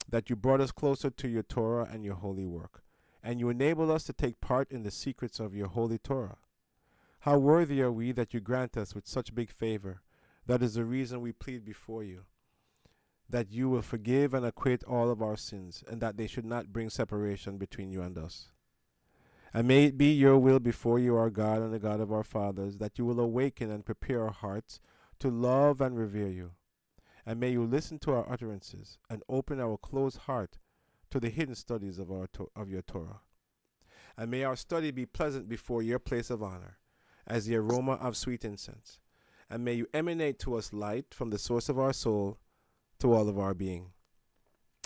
that you brought us closer to your Torah and your holy work, and you enabled us to take part in the secrets of your holy Torah. How worthy are we that you grant us with such big favor. That is the reason we plead before you, that you will forgive and acquit all of our sins, and that they should not bring separation between you and us. And may it be your will before you, our God and the God of our fathers, that you will awaken and prepare our hearts to love and revere you. And may you listen to our utterances and open our closed heart to the hidden studies of your Torah. And may our study be pleasant before your place of honor, as the aroma of sweet incense. And may you emanate to us light from the source of our soul to all of our being.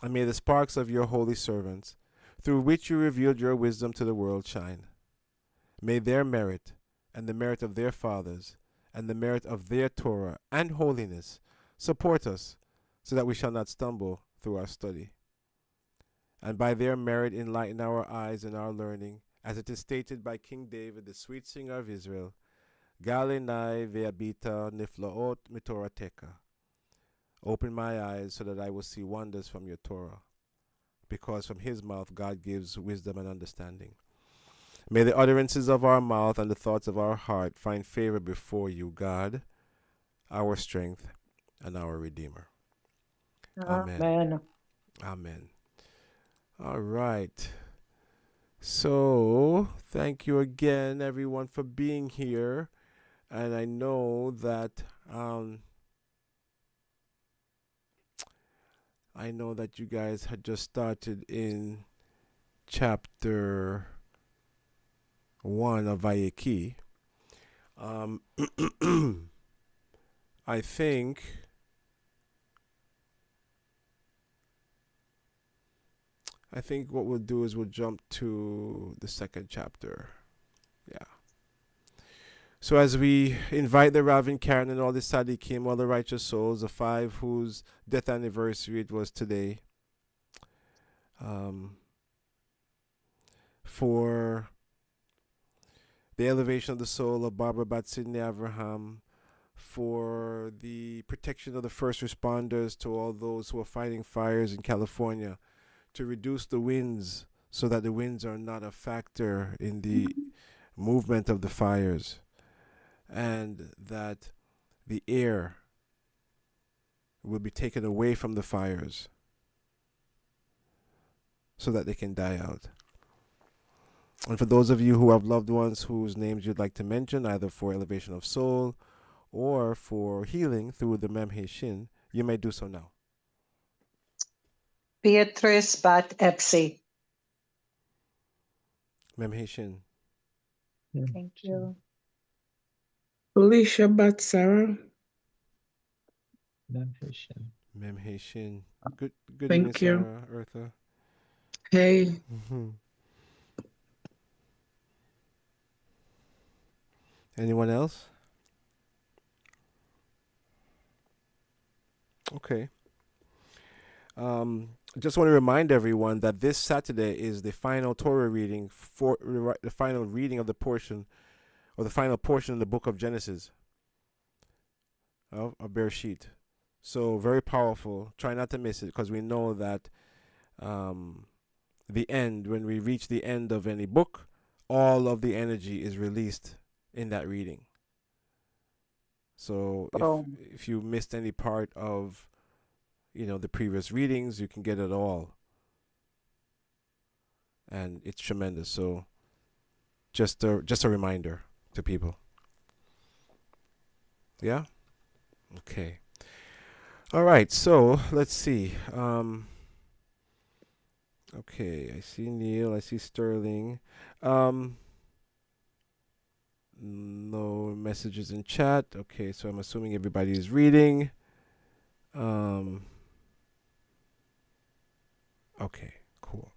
And may the sparks of your holy servants, through which you revealed your wisdom to the world, shine. May their merit, and the merit of their fathers, and the merit of their Torah and holiness support us, so that we shall not stumble through our study. And by their merit enlighten our eyes and our learning, as it is stated by King David, the sweet singer of Israel, Galenai ve'abita niflaot mitorateka. Open my eyes so that I will see wonders from your Torah, because from his mouth God gives wisdom and understanding. May the utterances of our mouth and the thoughts of our heart find favor before you, God, our strength and our Redeemer. Amen. Amen. Amen. All right. So, thank you again, everyone, for being here. And I know that you guys had just started in chapter 1 of Vayechi. I think what we'll do is we'll jump to the second chapter. Yeah. So as we invite the Rav and Karen and all the Sadiqim, all the righteous souls, the 5 whose death anniversary it was today, for the elevation of the soul of Barbara Bat Sidney Avraham, for the protection of the first responders, to all those who are fighting fires in California, to reduce the winds so that the winds are not a factor in the movement of the fires, and that the air will be taken away from the fires so that they can die out. And for those of you who have loved ones whose names you'd like to mention, either for elevation of soul or for healing through the Memhe Shin, you may do so now. Beatrice Bat Epsi. Memhe Shin. Thank you. Alicia Bat Sarah. Memhe Shin. Good Thank evening, you. Sarah, Eartha. Hey. Mm-hmm. Anyone else? Okay. Just want to remind everyone that this Saturday is the final Torah reading for the final reading of the portion, or the final portion of the book of Genesis, of Bereshit. So very powerful. Try not to miss it, because we know that the end, when we reach the end of any book, all of the energy is released in that reading. So if you missed any part of the previous readings, you can get it all and it's tremendous. So just a reminder to people. Yeah? Okay. All right, so let's see. Okay, I see Neil, I see Sterling. No messages in chat. Okay, so I'm assuming everybody is reading. Okay, cool.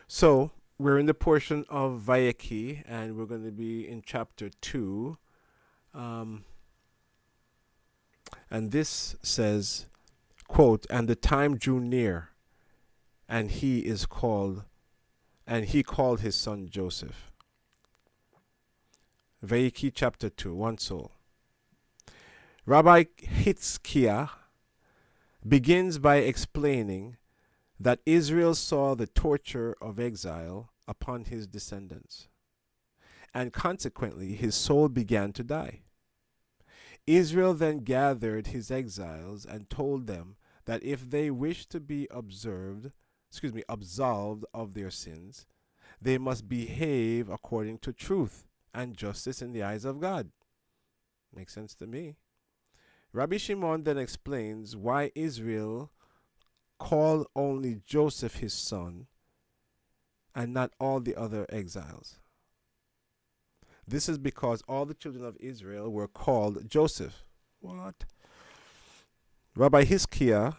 So we're in the portion of Vayechi, and we're going to be in chapter 2. And this says, quote, "And the time drew near, and he called his son Joseph." Vayechi chapter 2, one soul. Rabbi Hitzkiah begins by explaining that Israel saw the torture of exile upon his descendants, and consequently his soul began to die. Israel then gathered his exiles and told them that if they wished to be absolved of their sins, they must behave according to truth and justice in the eyes of God. Makes sense to me. Rabbi Shimon then explains why Israel called only Joseph his son and not all the other exiles. This is because all the children of Israel were called Joseph. What? Rabbi Hitzkiah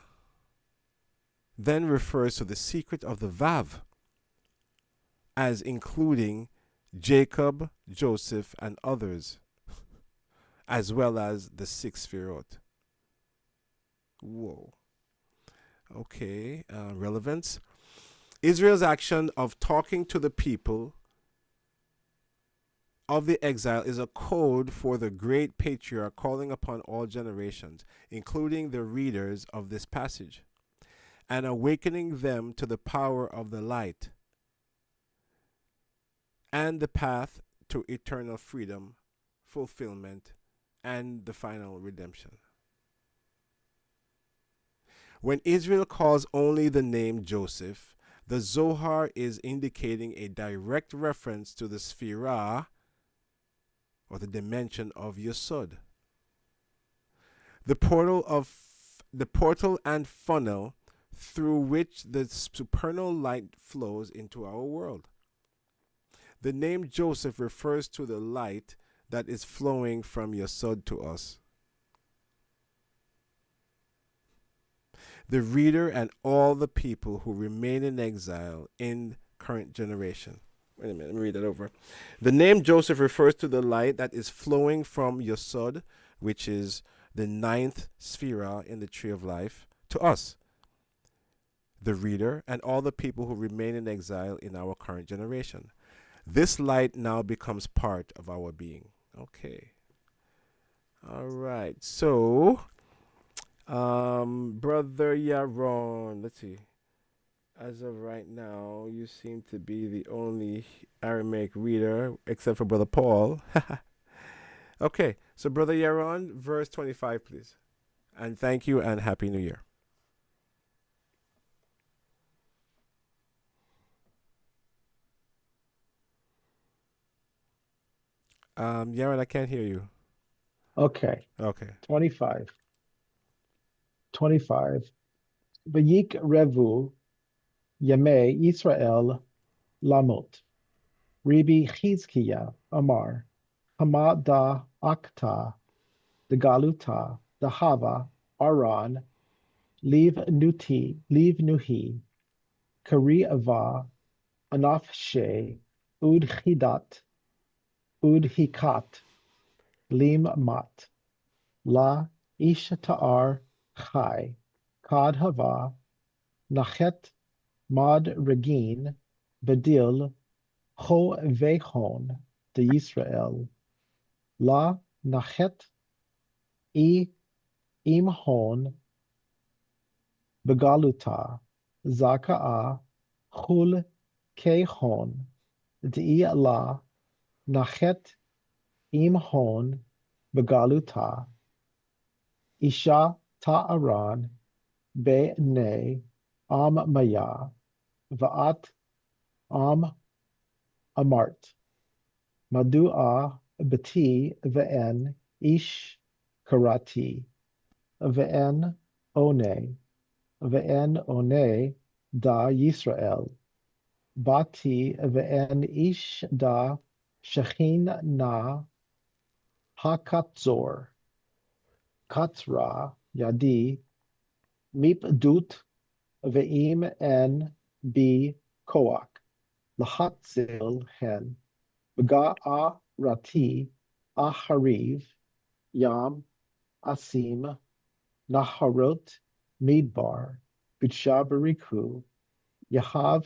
then refers to the secret of the Vav as including Jacob, Joseph, and others, as well as the 6 Sefirot. Whoa. Okay, relevance. Israel's action of talking to the people of the exile is a code for the great patriarch calling upon all generations, including the readers of this passage, and awakening them to the power of the light and the path to eternal freedom, fulfillment, and the final redemption. When Israel calls only the name Joseph, the Zohar is indicating a direct reference to the Sefirah, or the dimension of Yesod. The portal and funnel through which the supernal light flows into our world. The name Joseph refers to the light that is flowing from Yesod to us. The reader and all the people who remain in exile in current generation. Wait a minute, let me read that over. The name Joseph refers to the light that is flowing from Yesod, which is the 9th Sefirah in the Tree of Life, to us, the reader, and all the people who remain in exile in our current generation. This light now becomes part of our being. Okay. All right. So, Brother Yaron, let's see. As of right now, you seem to be the only Aramaic reader, except for Brother Paul. Okay, so Brother Yaron, verse 25, please. And thank you and Happy New Year. Yaron, I can't hear you. Okay. Okay. 25. Vayik Revu Yamei Israel Lamot. Ribi Chizkiah Amar. Hama da Akta. The Galuta. The Hava. Aran. Leave Nuhi. Kari Ava. Anaf She. Ud Hidat. Ud Hikat. Lim Mat. La Ish Ta'ar Chai. Kad Hava. Nachet Mad Regin. Bedil. Ho Vehon. De Yisrael. La Nachet Imhon. Begaluta. Zaka'a. Chul Kehon. De La Nachet Imhon. Begaluta. Isha Ta'aran. Be Ne. Am Maya. Va'at Am Amart. Madua Bati Ve'en Ish Karati. Ve'en One. Ve'en One Da Yisrael. Bati Ve'en Ish Da Shechin Na Hakatzor. Katra Yadi Mipdut Ve'im En Bi Koach. Lahatzil Hen. Bga'a Rati Ahariv Yam Asim Naharot Midbar Bitshabariku Yahav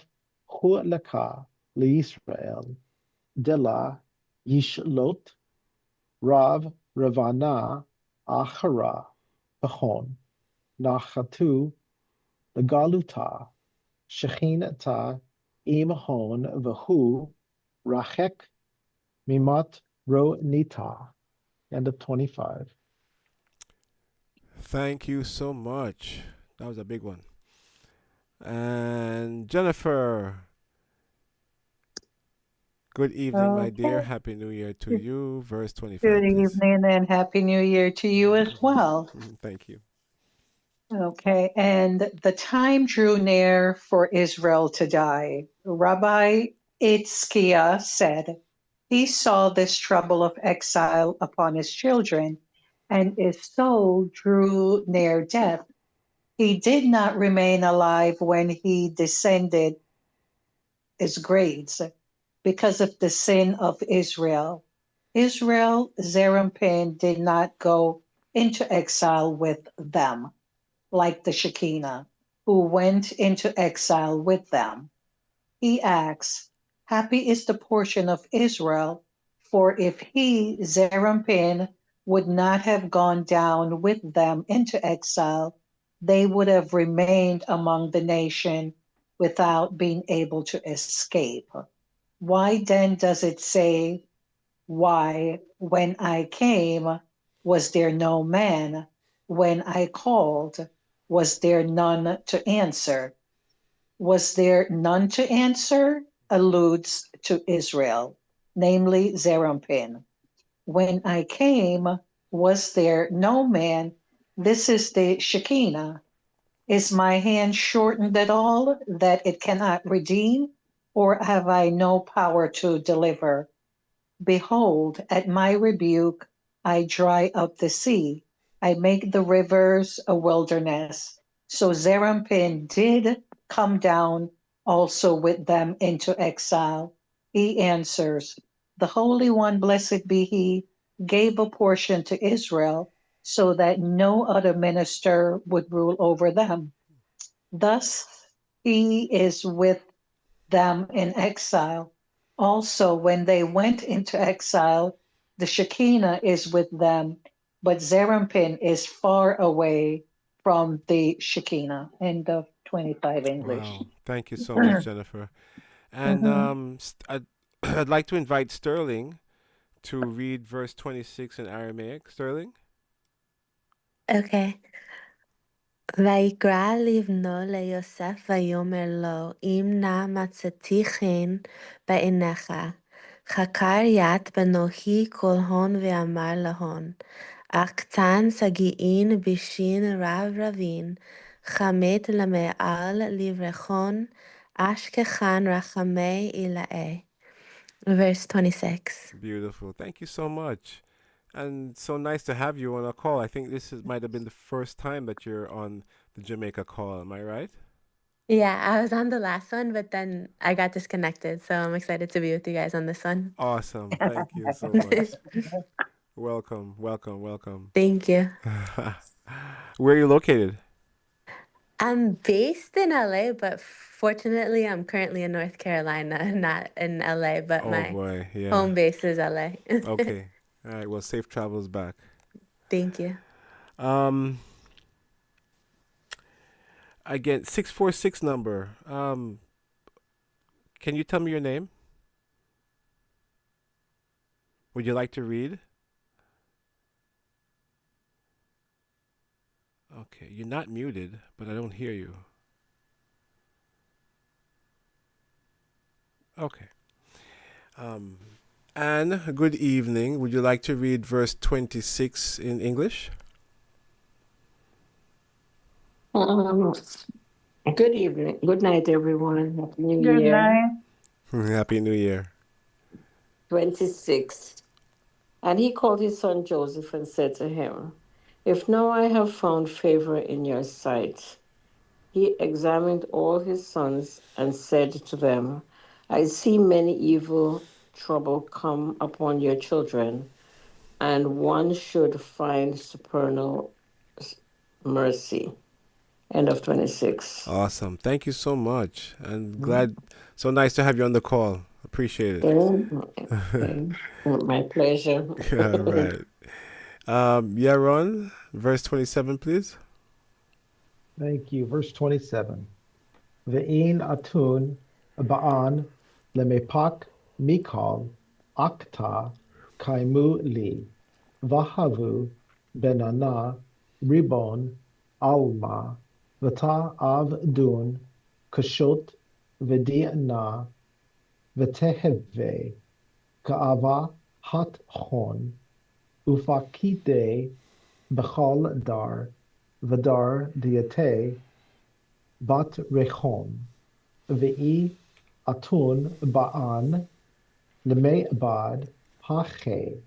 Hu'laka Israel Dela Yishlot Rav Ravana Achara Pachon Nachatu Legaluta Shechinata Imhon Vahu Rachek Mimat Ro Nita. End of 25. Thank you so much. That was a big one. And Jennifer, good evening, my dear. Okay. Happy New Year to you. Verse 25, Good please. evening and Happy New Year to you as well. Thank you. Okay, and the time drew near for Israel to die. Rabbi Itzkiah said, he saw this trouble of exile upon his children, and his soul drew near death. He did not remain alive when he descended his grades because of the sin of Israel. Israel, Zerampin did not go into exile with them like the Shekinah, who went into exile with them. He asks, happy is the portion of Israel, for if he, Zerampin, would not have gone down with them into exile, they would have remained among the nation without being able to escape. Why then does it say, why, when I came, was there no man? When I called, was there none to answer? Was there none to answer? Alludes to Israel, namely Zerampin. When I came, was there no man? This is the Shekinah. Is my hand shortened at all that it cannot redeem? Or have I no power to deliver? Behold, at my rebuke, I dry up the sea. I make the rivers a wilderness. So Zerampin did come down also with them into exile. He answers, the Holy One, blessed be he, gave a portion to Israel so that no other minister would rule over them. Thus he is with them in exile. Also, when they went into exile, the Shekinah is with them, but Zerampin is far away from the Shekinah. End of 25 English. Wow. Thank you so much, Jennifer. And I'd like to invite Sterling to read verse 26 in Aramaic. Sterling? Okay. ויקרא לבנו ליוסף ויאמר לו, אם נא מצאתי חן בעיניך, חקר ית בנוהי כל הון ואמר להון, אך קטן סגיעין בשין רב רבין, חמת למעל לברכון, אשכחן רחמי אלאה. Verse 26. Beautiful. Thank you so much. And so nice to have you on a call. I think might have been the first time that you're on the Jamaica call. Am I right? Yeah, I was on the last one, but then I got disconnected. So I'm excited to be with you guys on this one. Awesome. Thank you so much. Welcome, welcome, welcome. Thank you. Where are you located? I'm based in LA, but fortunately, I'm currently in North Carolina, not in LA, but my home base is LA. Okay. All right. Well, safe travels back. Thank you. Again, 646 number. Can you tell me your name? Would you like to read? Okay, you're not muted, but I don't hear you. Okay. Anne, good evening. Would you like to read verse 26 in English? Good evening. Good night, everyone. Happy New Good Year. night. Happy New Year. 26. And he called his son Joseph and said to him, If now I have found favor in your sight. He examined all his sons and said to them, I see many evil trouble come upon your children, and one should find supernal mercy. End of 26. Awesome. Thank you so much. And glad, so nice to have you on the call. Appreciate it. My pleasure. All right. Yaron, verse 27, please. Thank you. Verse 27. Ve'in atun ba'an lemepak mikal akta kaimu li vahavu benana ribon alma vata avdun kashot v'di'na v'teheve ka'ava hat chon ufakide b'chal dar v'dar diate bat rechon ve'i atun ba'an leme'bad hache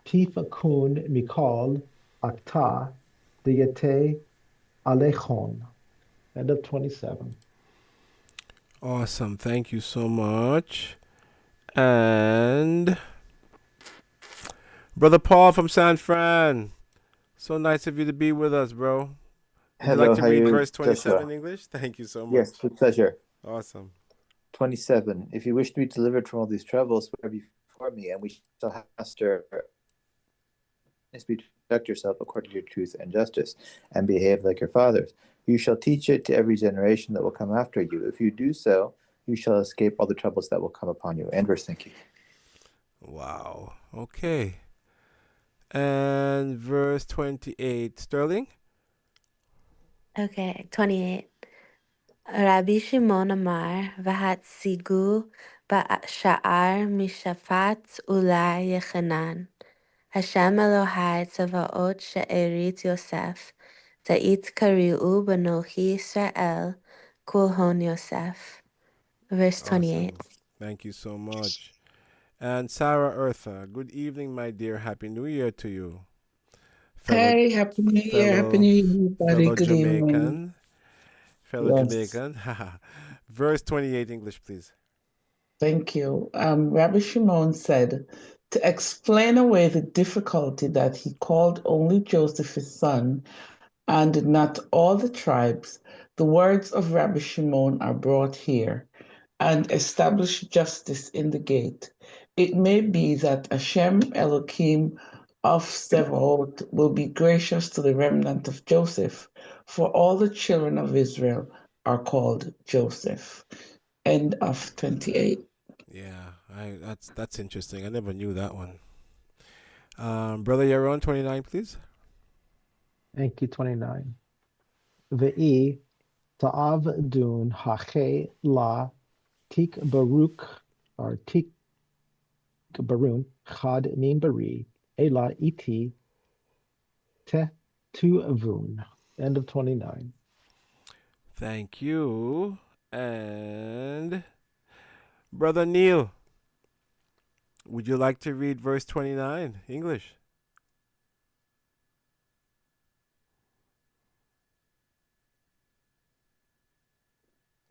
tifakun mikol akta diate alechon. End of 27. Awesome. Thank you so much. And Brother Paul from San Fran. So nice of you to be with us, bro. Would Hello, you like to how read you, verse 27 Joshua? in English? Thank you so much. Yes, with pleasure. Awesome. 27. If you wish to be delivered from all these troubles, swear before me, and we shall have master. Conduct yourself according to your truth and justice, and behave like your fathers. You shall teach it to every generation that will come after you. If you do so, you shall escape all the troubles that will come upon you. End verse. Thank you. Wow. Okay. And verse 28. Sterling? Okay, 28. Rabbi Shimon Amar, Vahatzigu Ba'asha'ar Mishafat Ula Yechanan. Hashem Elohai Tzavaot She'erit Yosef. Ta'it Kari'u Banochi Israel Kulhon Yosef. Verse 28. Awesome. Thank you so much. And Sarah Eartha, good evening, my dear. Happy New Year to you. Hey, Happy New Year. Happy New Year, everybody. Fellow Good evening. Jamaican. Fellow Yes, Jamaican. Verse 28 English, please. thank you. Rabbi Shimon said, to explain away the difficulty that he called only Joseph his son and not all the tribes, the words of Rabbi Shimon are brought here and establish justice in the gate. It may be that Hashem Elohim of Sevaot will be gracious to the remnant of Joseph, for all the children of Israel are called Joseph. End of 28. Yeah, that's interesting. I never knew that one. Brother Yaron, 29, please. Thank you. 29. Ve'i ta'av dun hache la tik baruch or tik barun chad min bari ela iti te tu avun. End of 29. Thank you. And Brother Neil, would you like to read verse 29, English?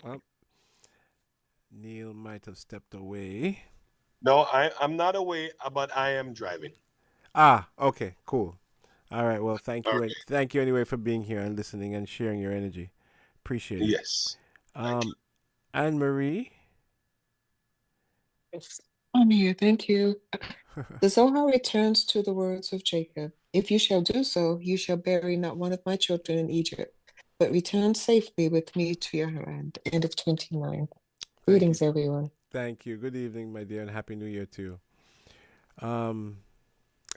Well, Neil might have stepped away. No, I'm not away, but I am driving. Okay, cool. All right, well, thank you. Okay. Thank you anyway for being here and listening and sharing your energy. Appreciate it. Yes. Thank you. Anne-Marie? I'm here, thank you. The Zohar returns to the words of Jacob. If you shall do so, you shall bury not one of my children in Egypt, but return safely with me to your land. End of 29. Greetings, everyone. Thank you. Good evening, my dear, and Happy New Year to you.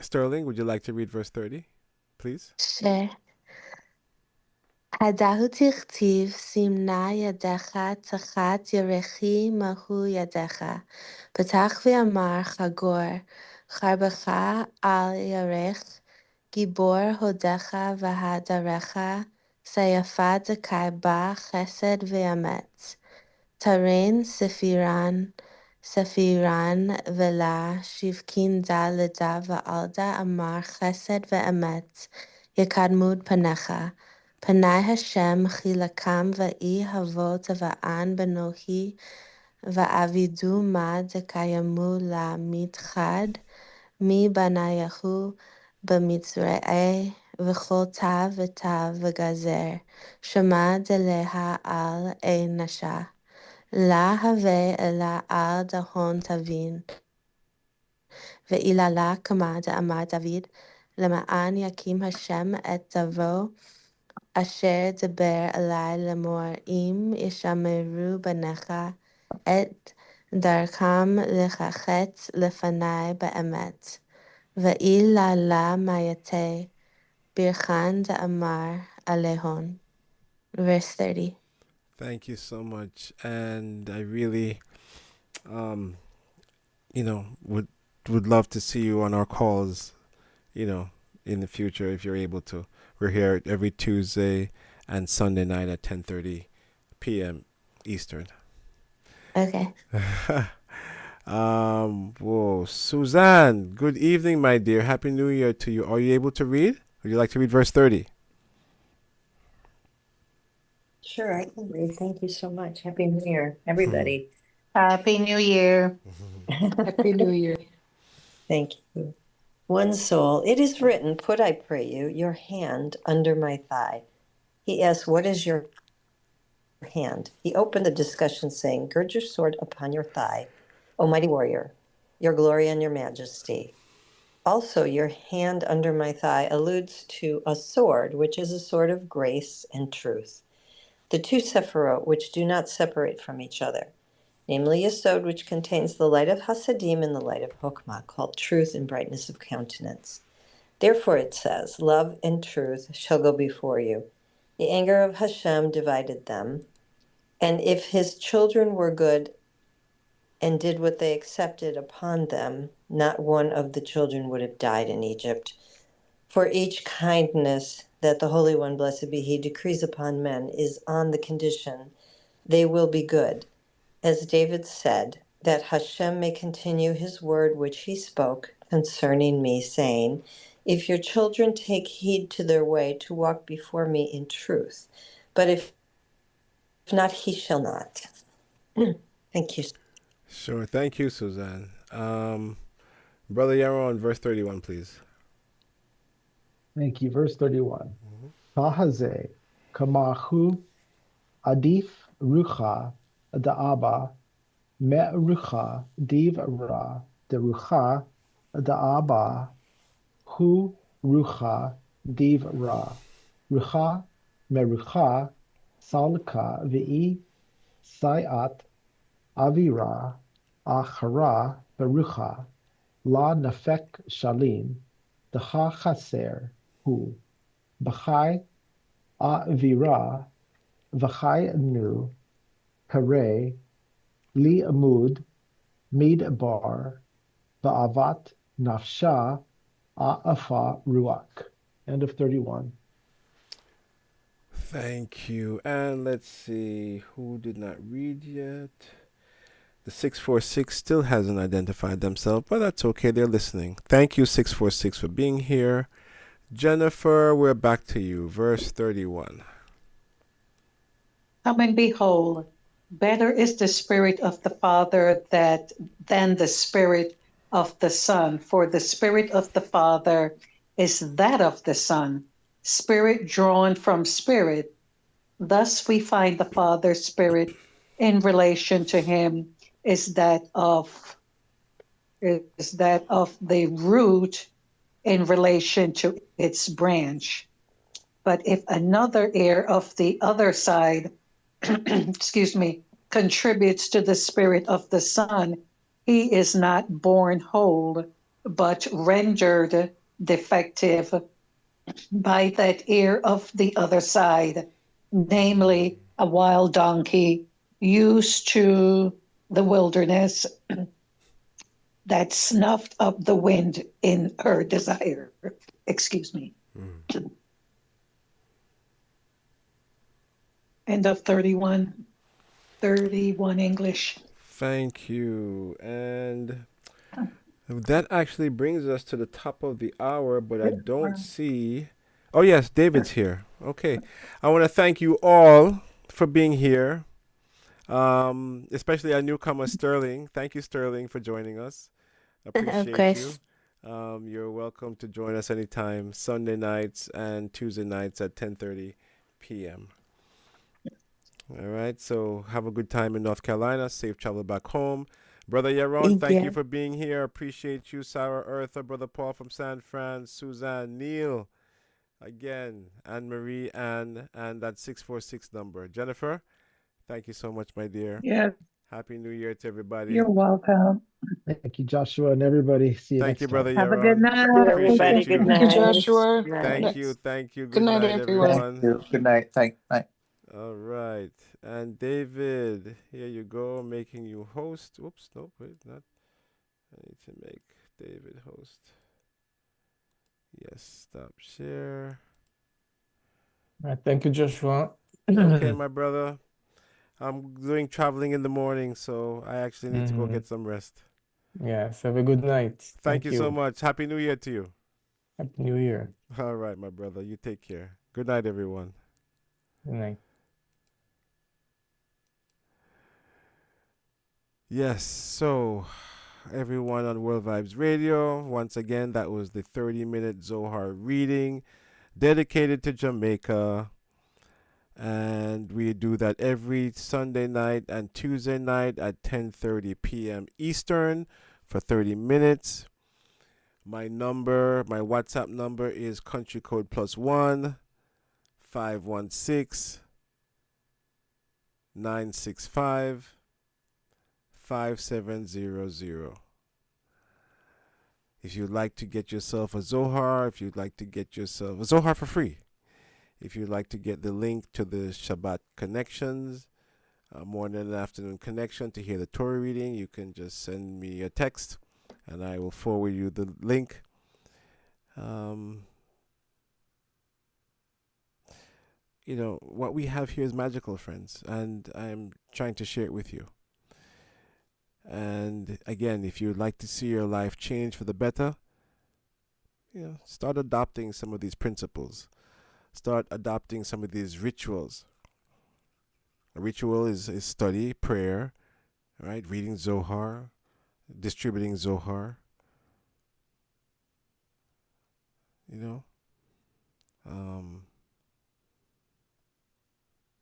Sterling, would you like to read verse 30, please? Sure. Hadahu tichtiv simna yadecha tachat yerechi mahu yadecha. Patach v'amar chagor charbecha al yarech gibor hodecha v'hadarecha sayafa dekai ba chesed v'amet. Taren Sefiran vela Shivkin da leda va'alda amar chesed ve'emet Yakadmud panecha Panai Hashem chilakam va'i havot va'an benohi va'avidu ma dekayamu la mitchad mi banayahu b'mitzra'e v'chol tav v'tav v'gazer shema deleha al ein nasha La have ela al dahon tavin, ve'ilala kamada amar David, lema'an yakim Hashem et davo, asher deber alai lemor im ishameru banecha, et darkam lechachet lefanai ba'emet, ve'ilala mayate, birchan amar alehon. Verse 30. Thank you so much. And I really, would love to see you on our calls, in the future if you're able to. We're here every Tuesday and Sunday night at 10:30 p.m. Eastern. Okay. Whoa, Suzanne, good evening, my dear. Happy New Year to you. Are you able to read? Would you like to read verse 30? Sure, I can read. Thank you so much. Happy New Year, everybody. Happy New Year. Happy New Year. Thank you. One soul, it is written, put, I pray you, your hand under my thigh. He asked, what is your hand? He opened the discussion saying, gird your sword upon your thigh, O mighty warrior, your glory and your majesty. Also, your hand under my thigh alludes to a sword, which is a sword of grace and truth. The two sephirot, which do not separate from each other, namely Yesod, which contains the light of Hasadim and the light of Hokmah, called truth and brightness of countenance. Therefore it says, love and truth shall go before you. The anger of Hashem divided them, and if his children were good and did what they accepted upon them, not one of the children would have died in Egypt. For each kindness that the Holy One, blessed be he, decrees upon men is on the condition they will be good. As David said, that Hashem may continue his word which he spoke concerning me, saying, if your children take heed to their way to walk before me in truth, but if not, he shall not. Thank you. Sure. Thank you, Suzanne. Brother Yaron, verse 31, please. Thank you. Verse 31. Tahaze kamahu adif rucha da'aba me rucha div ra de rucha da'aba hu rucha div ra rucha me rucha salka vi'i sayat avira achara berucha la nafek shalim decha chaser hu b'chai avira v'chai nu kare li amud midbar ba'avat nafsha a'afa ruach. End of 31. Thank you. And let's see, who did not read yet? The 646 still hasn't identified themselves, but that's okay. They're listening. Thank you, 646, for being here. Jennifer, we're back to you. Verse 31. Come and behold, better is the spirit of the Father than the spirit of the Son, for the spirit of the Father is that of the Son, spirit drawn from spirit. Thus we find the Father's spirit in relation to him is that of the root in relation to its branch. But if another heir of the other side, contributes to the spirit of the Son, he is not born whole, but rendered defective by that heir of the other side. namely a wild donkey used to the wilderness that snuffed up the wind in her desire. Excuse me. End of 31 English. Thank you. And that actually brings us to the top of the hour, but I don't see. Oh, yes, David's here. Okay. I want to thank you all for being here, especially our newcomer, Sterling. Thank you, Sterling, for joining us. Appreciate course. you. You're welcome to join us anytime, Sunday nights and Tuesday nights at 10:30 p.m. All right, so have a good time in North Carolina. Safe travel back home. Brother Yaron, thank you for being here. Appreciate you. Sarah Eartha, Brother Paul from San Fran, Suzanne, Neil, again, Anne Marie, Anne, and that 646 number. Jennifer, thank you so much, my dear. Yeah. Happy New Year to everybody. You're welcome. Thank you, Joshua, and everybody. See you Thank next you, time. Brother Have a Yaron. good night. Appreciate you. Thank you, Joshua. Thank you. Thank you. Good night, everyone. Thank you. Good night. Thank night. All right. And David, here you go, making you host. Oops, no, wait, not. I need to make David host. Yes, stop share. All right, thank you, Joshua. Okay, my brother. I'm doing traveling in the morning, so I actually need to go get some rest. Yes, have a good night. Thank you so much. Happy New Year to you. Happy New Year. All right, my brother. You take care. Good night, everyone. Good night. Yes, so everyone on World Vibes Radio, once again, that was the 30-minute Zohar reading dedicated to Jamaica. And we do that every Sunday night and Tuesday night at 10:30 p.m. Eastern for 30 minutes. My WhatsApp number is country code +1 516 965 5700. If you'd like to get yourself a Zohar, if you'd like to get yourself a Zohar for free, if you'd like to get the link to the Shabbat connections, morning and afternoon connection to hear the Torah reading, you can just send me a text and I will forward you the link. You know, what we have here is magical, friends, and I'm trying to share it with you. And again, if you'd like to see your life change for the better, start adopting some of these principles. Start adopting some of these rituals. A ritual is study, prayer, right? Reading Zohar, distributing Zohar.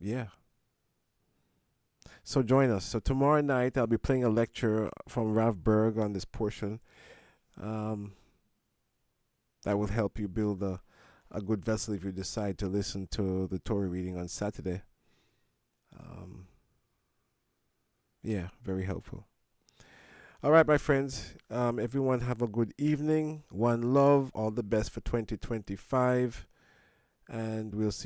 Yeah. So join us. So tomorrow night I'll be playing a lecture from Rav Berg on this portion. That will help you build a good vessel if you decide to listen to the Torah reading on Saturday. Yeah, very helpful. All right, my friends. Everyone have a good evening. One love. All the best for 2025. And we'll see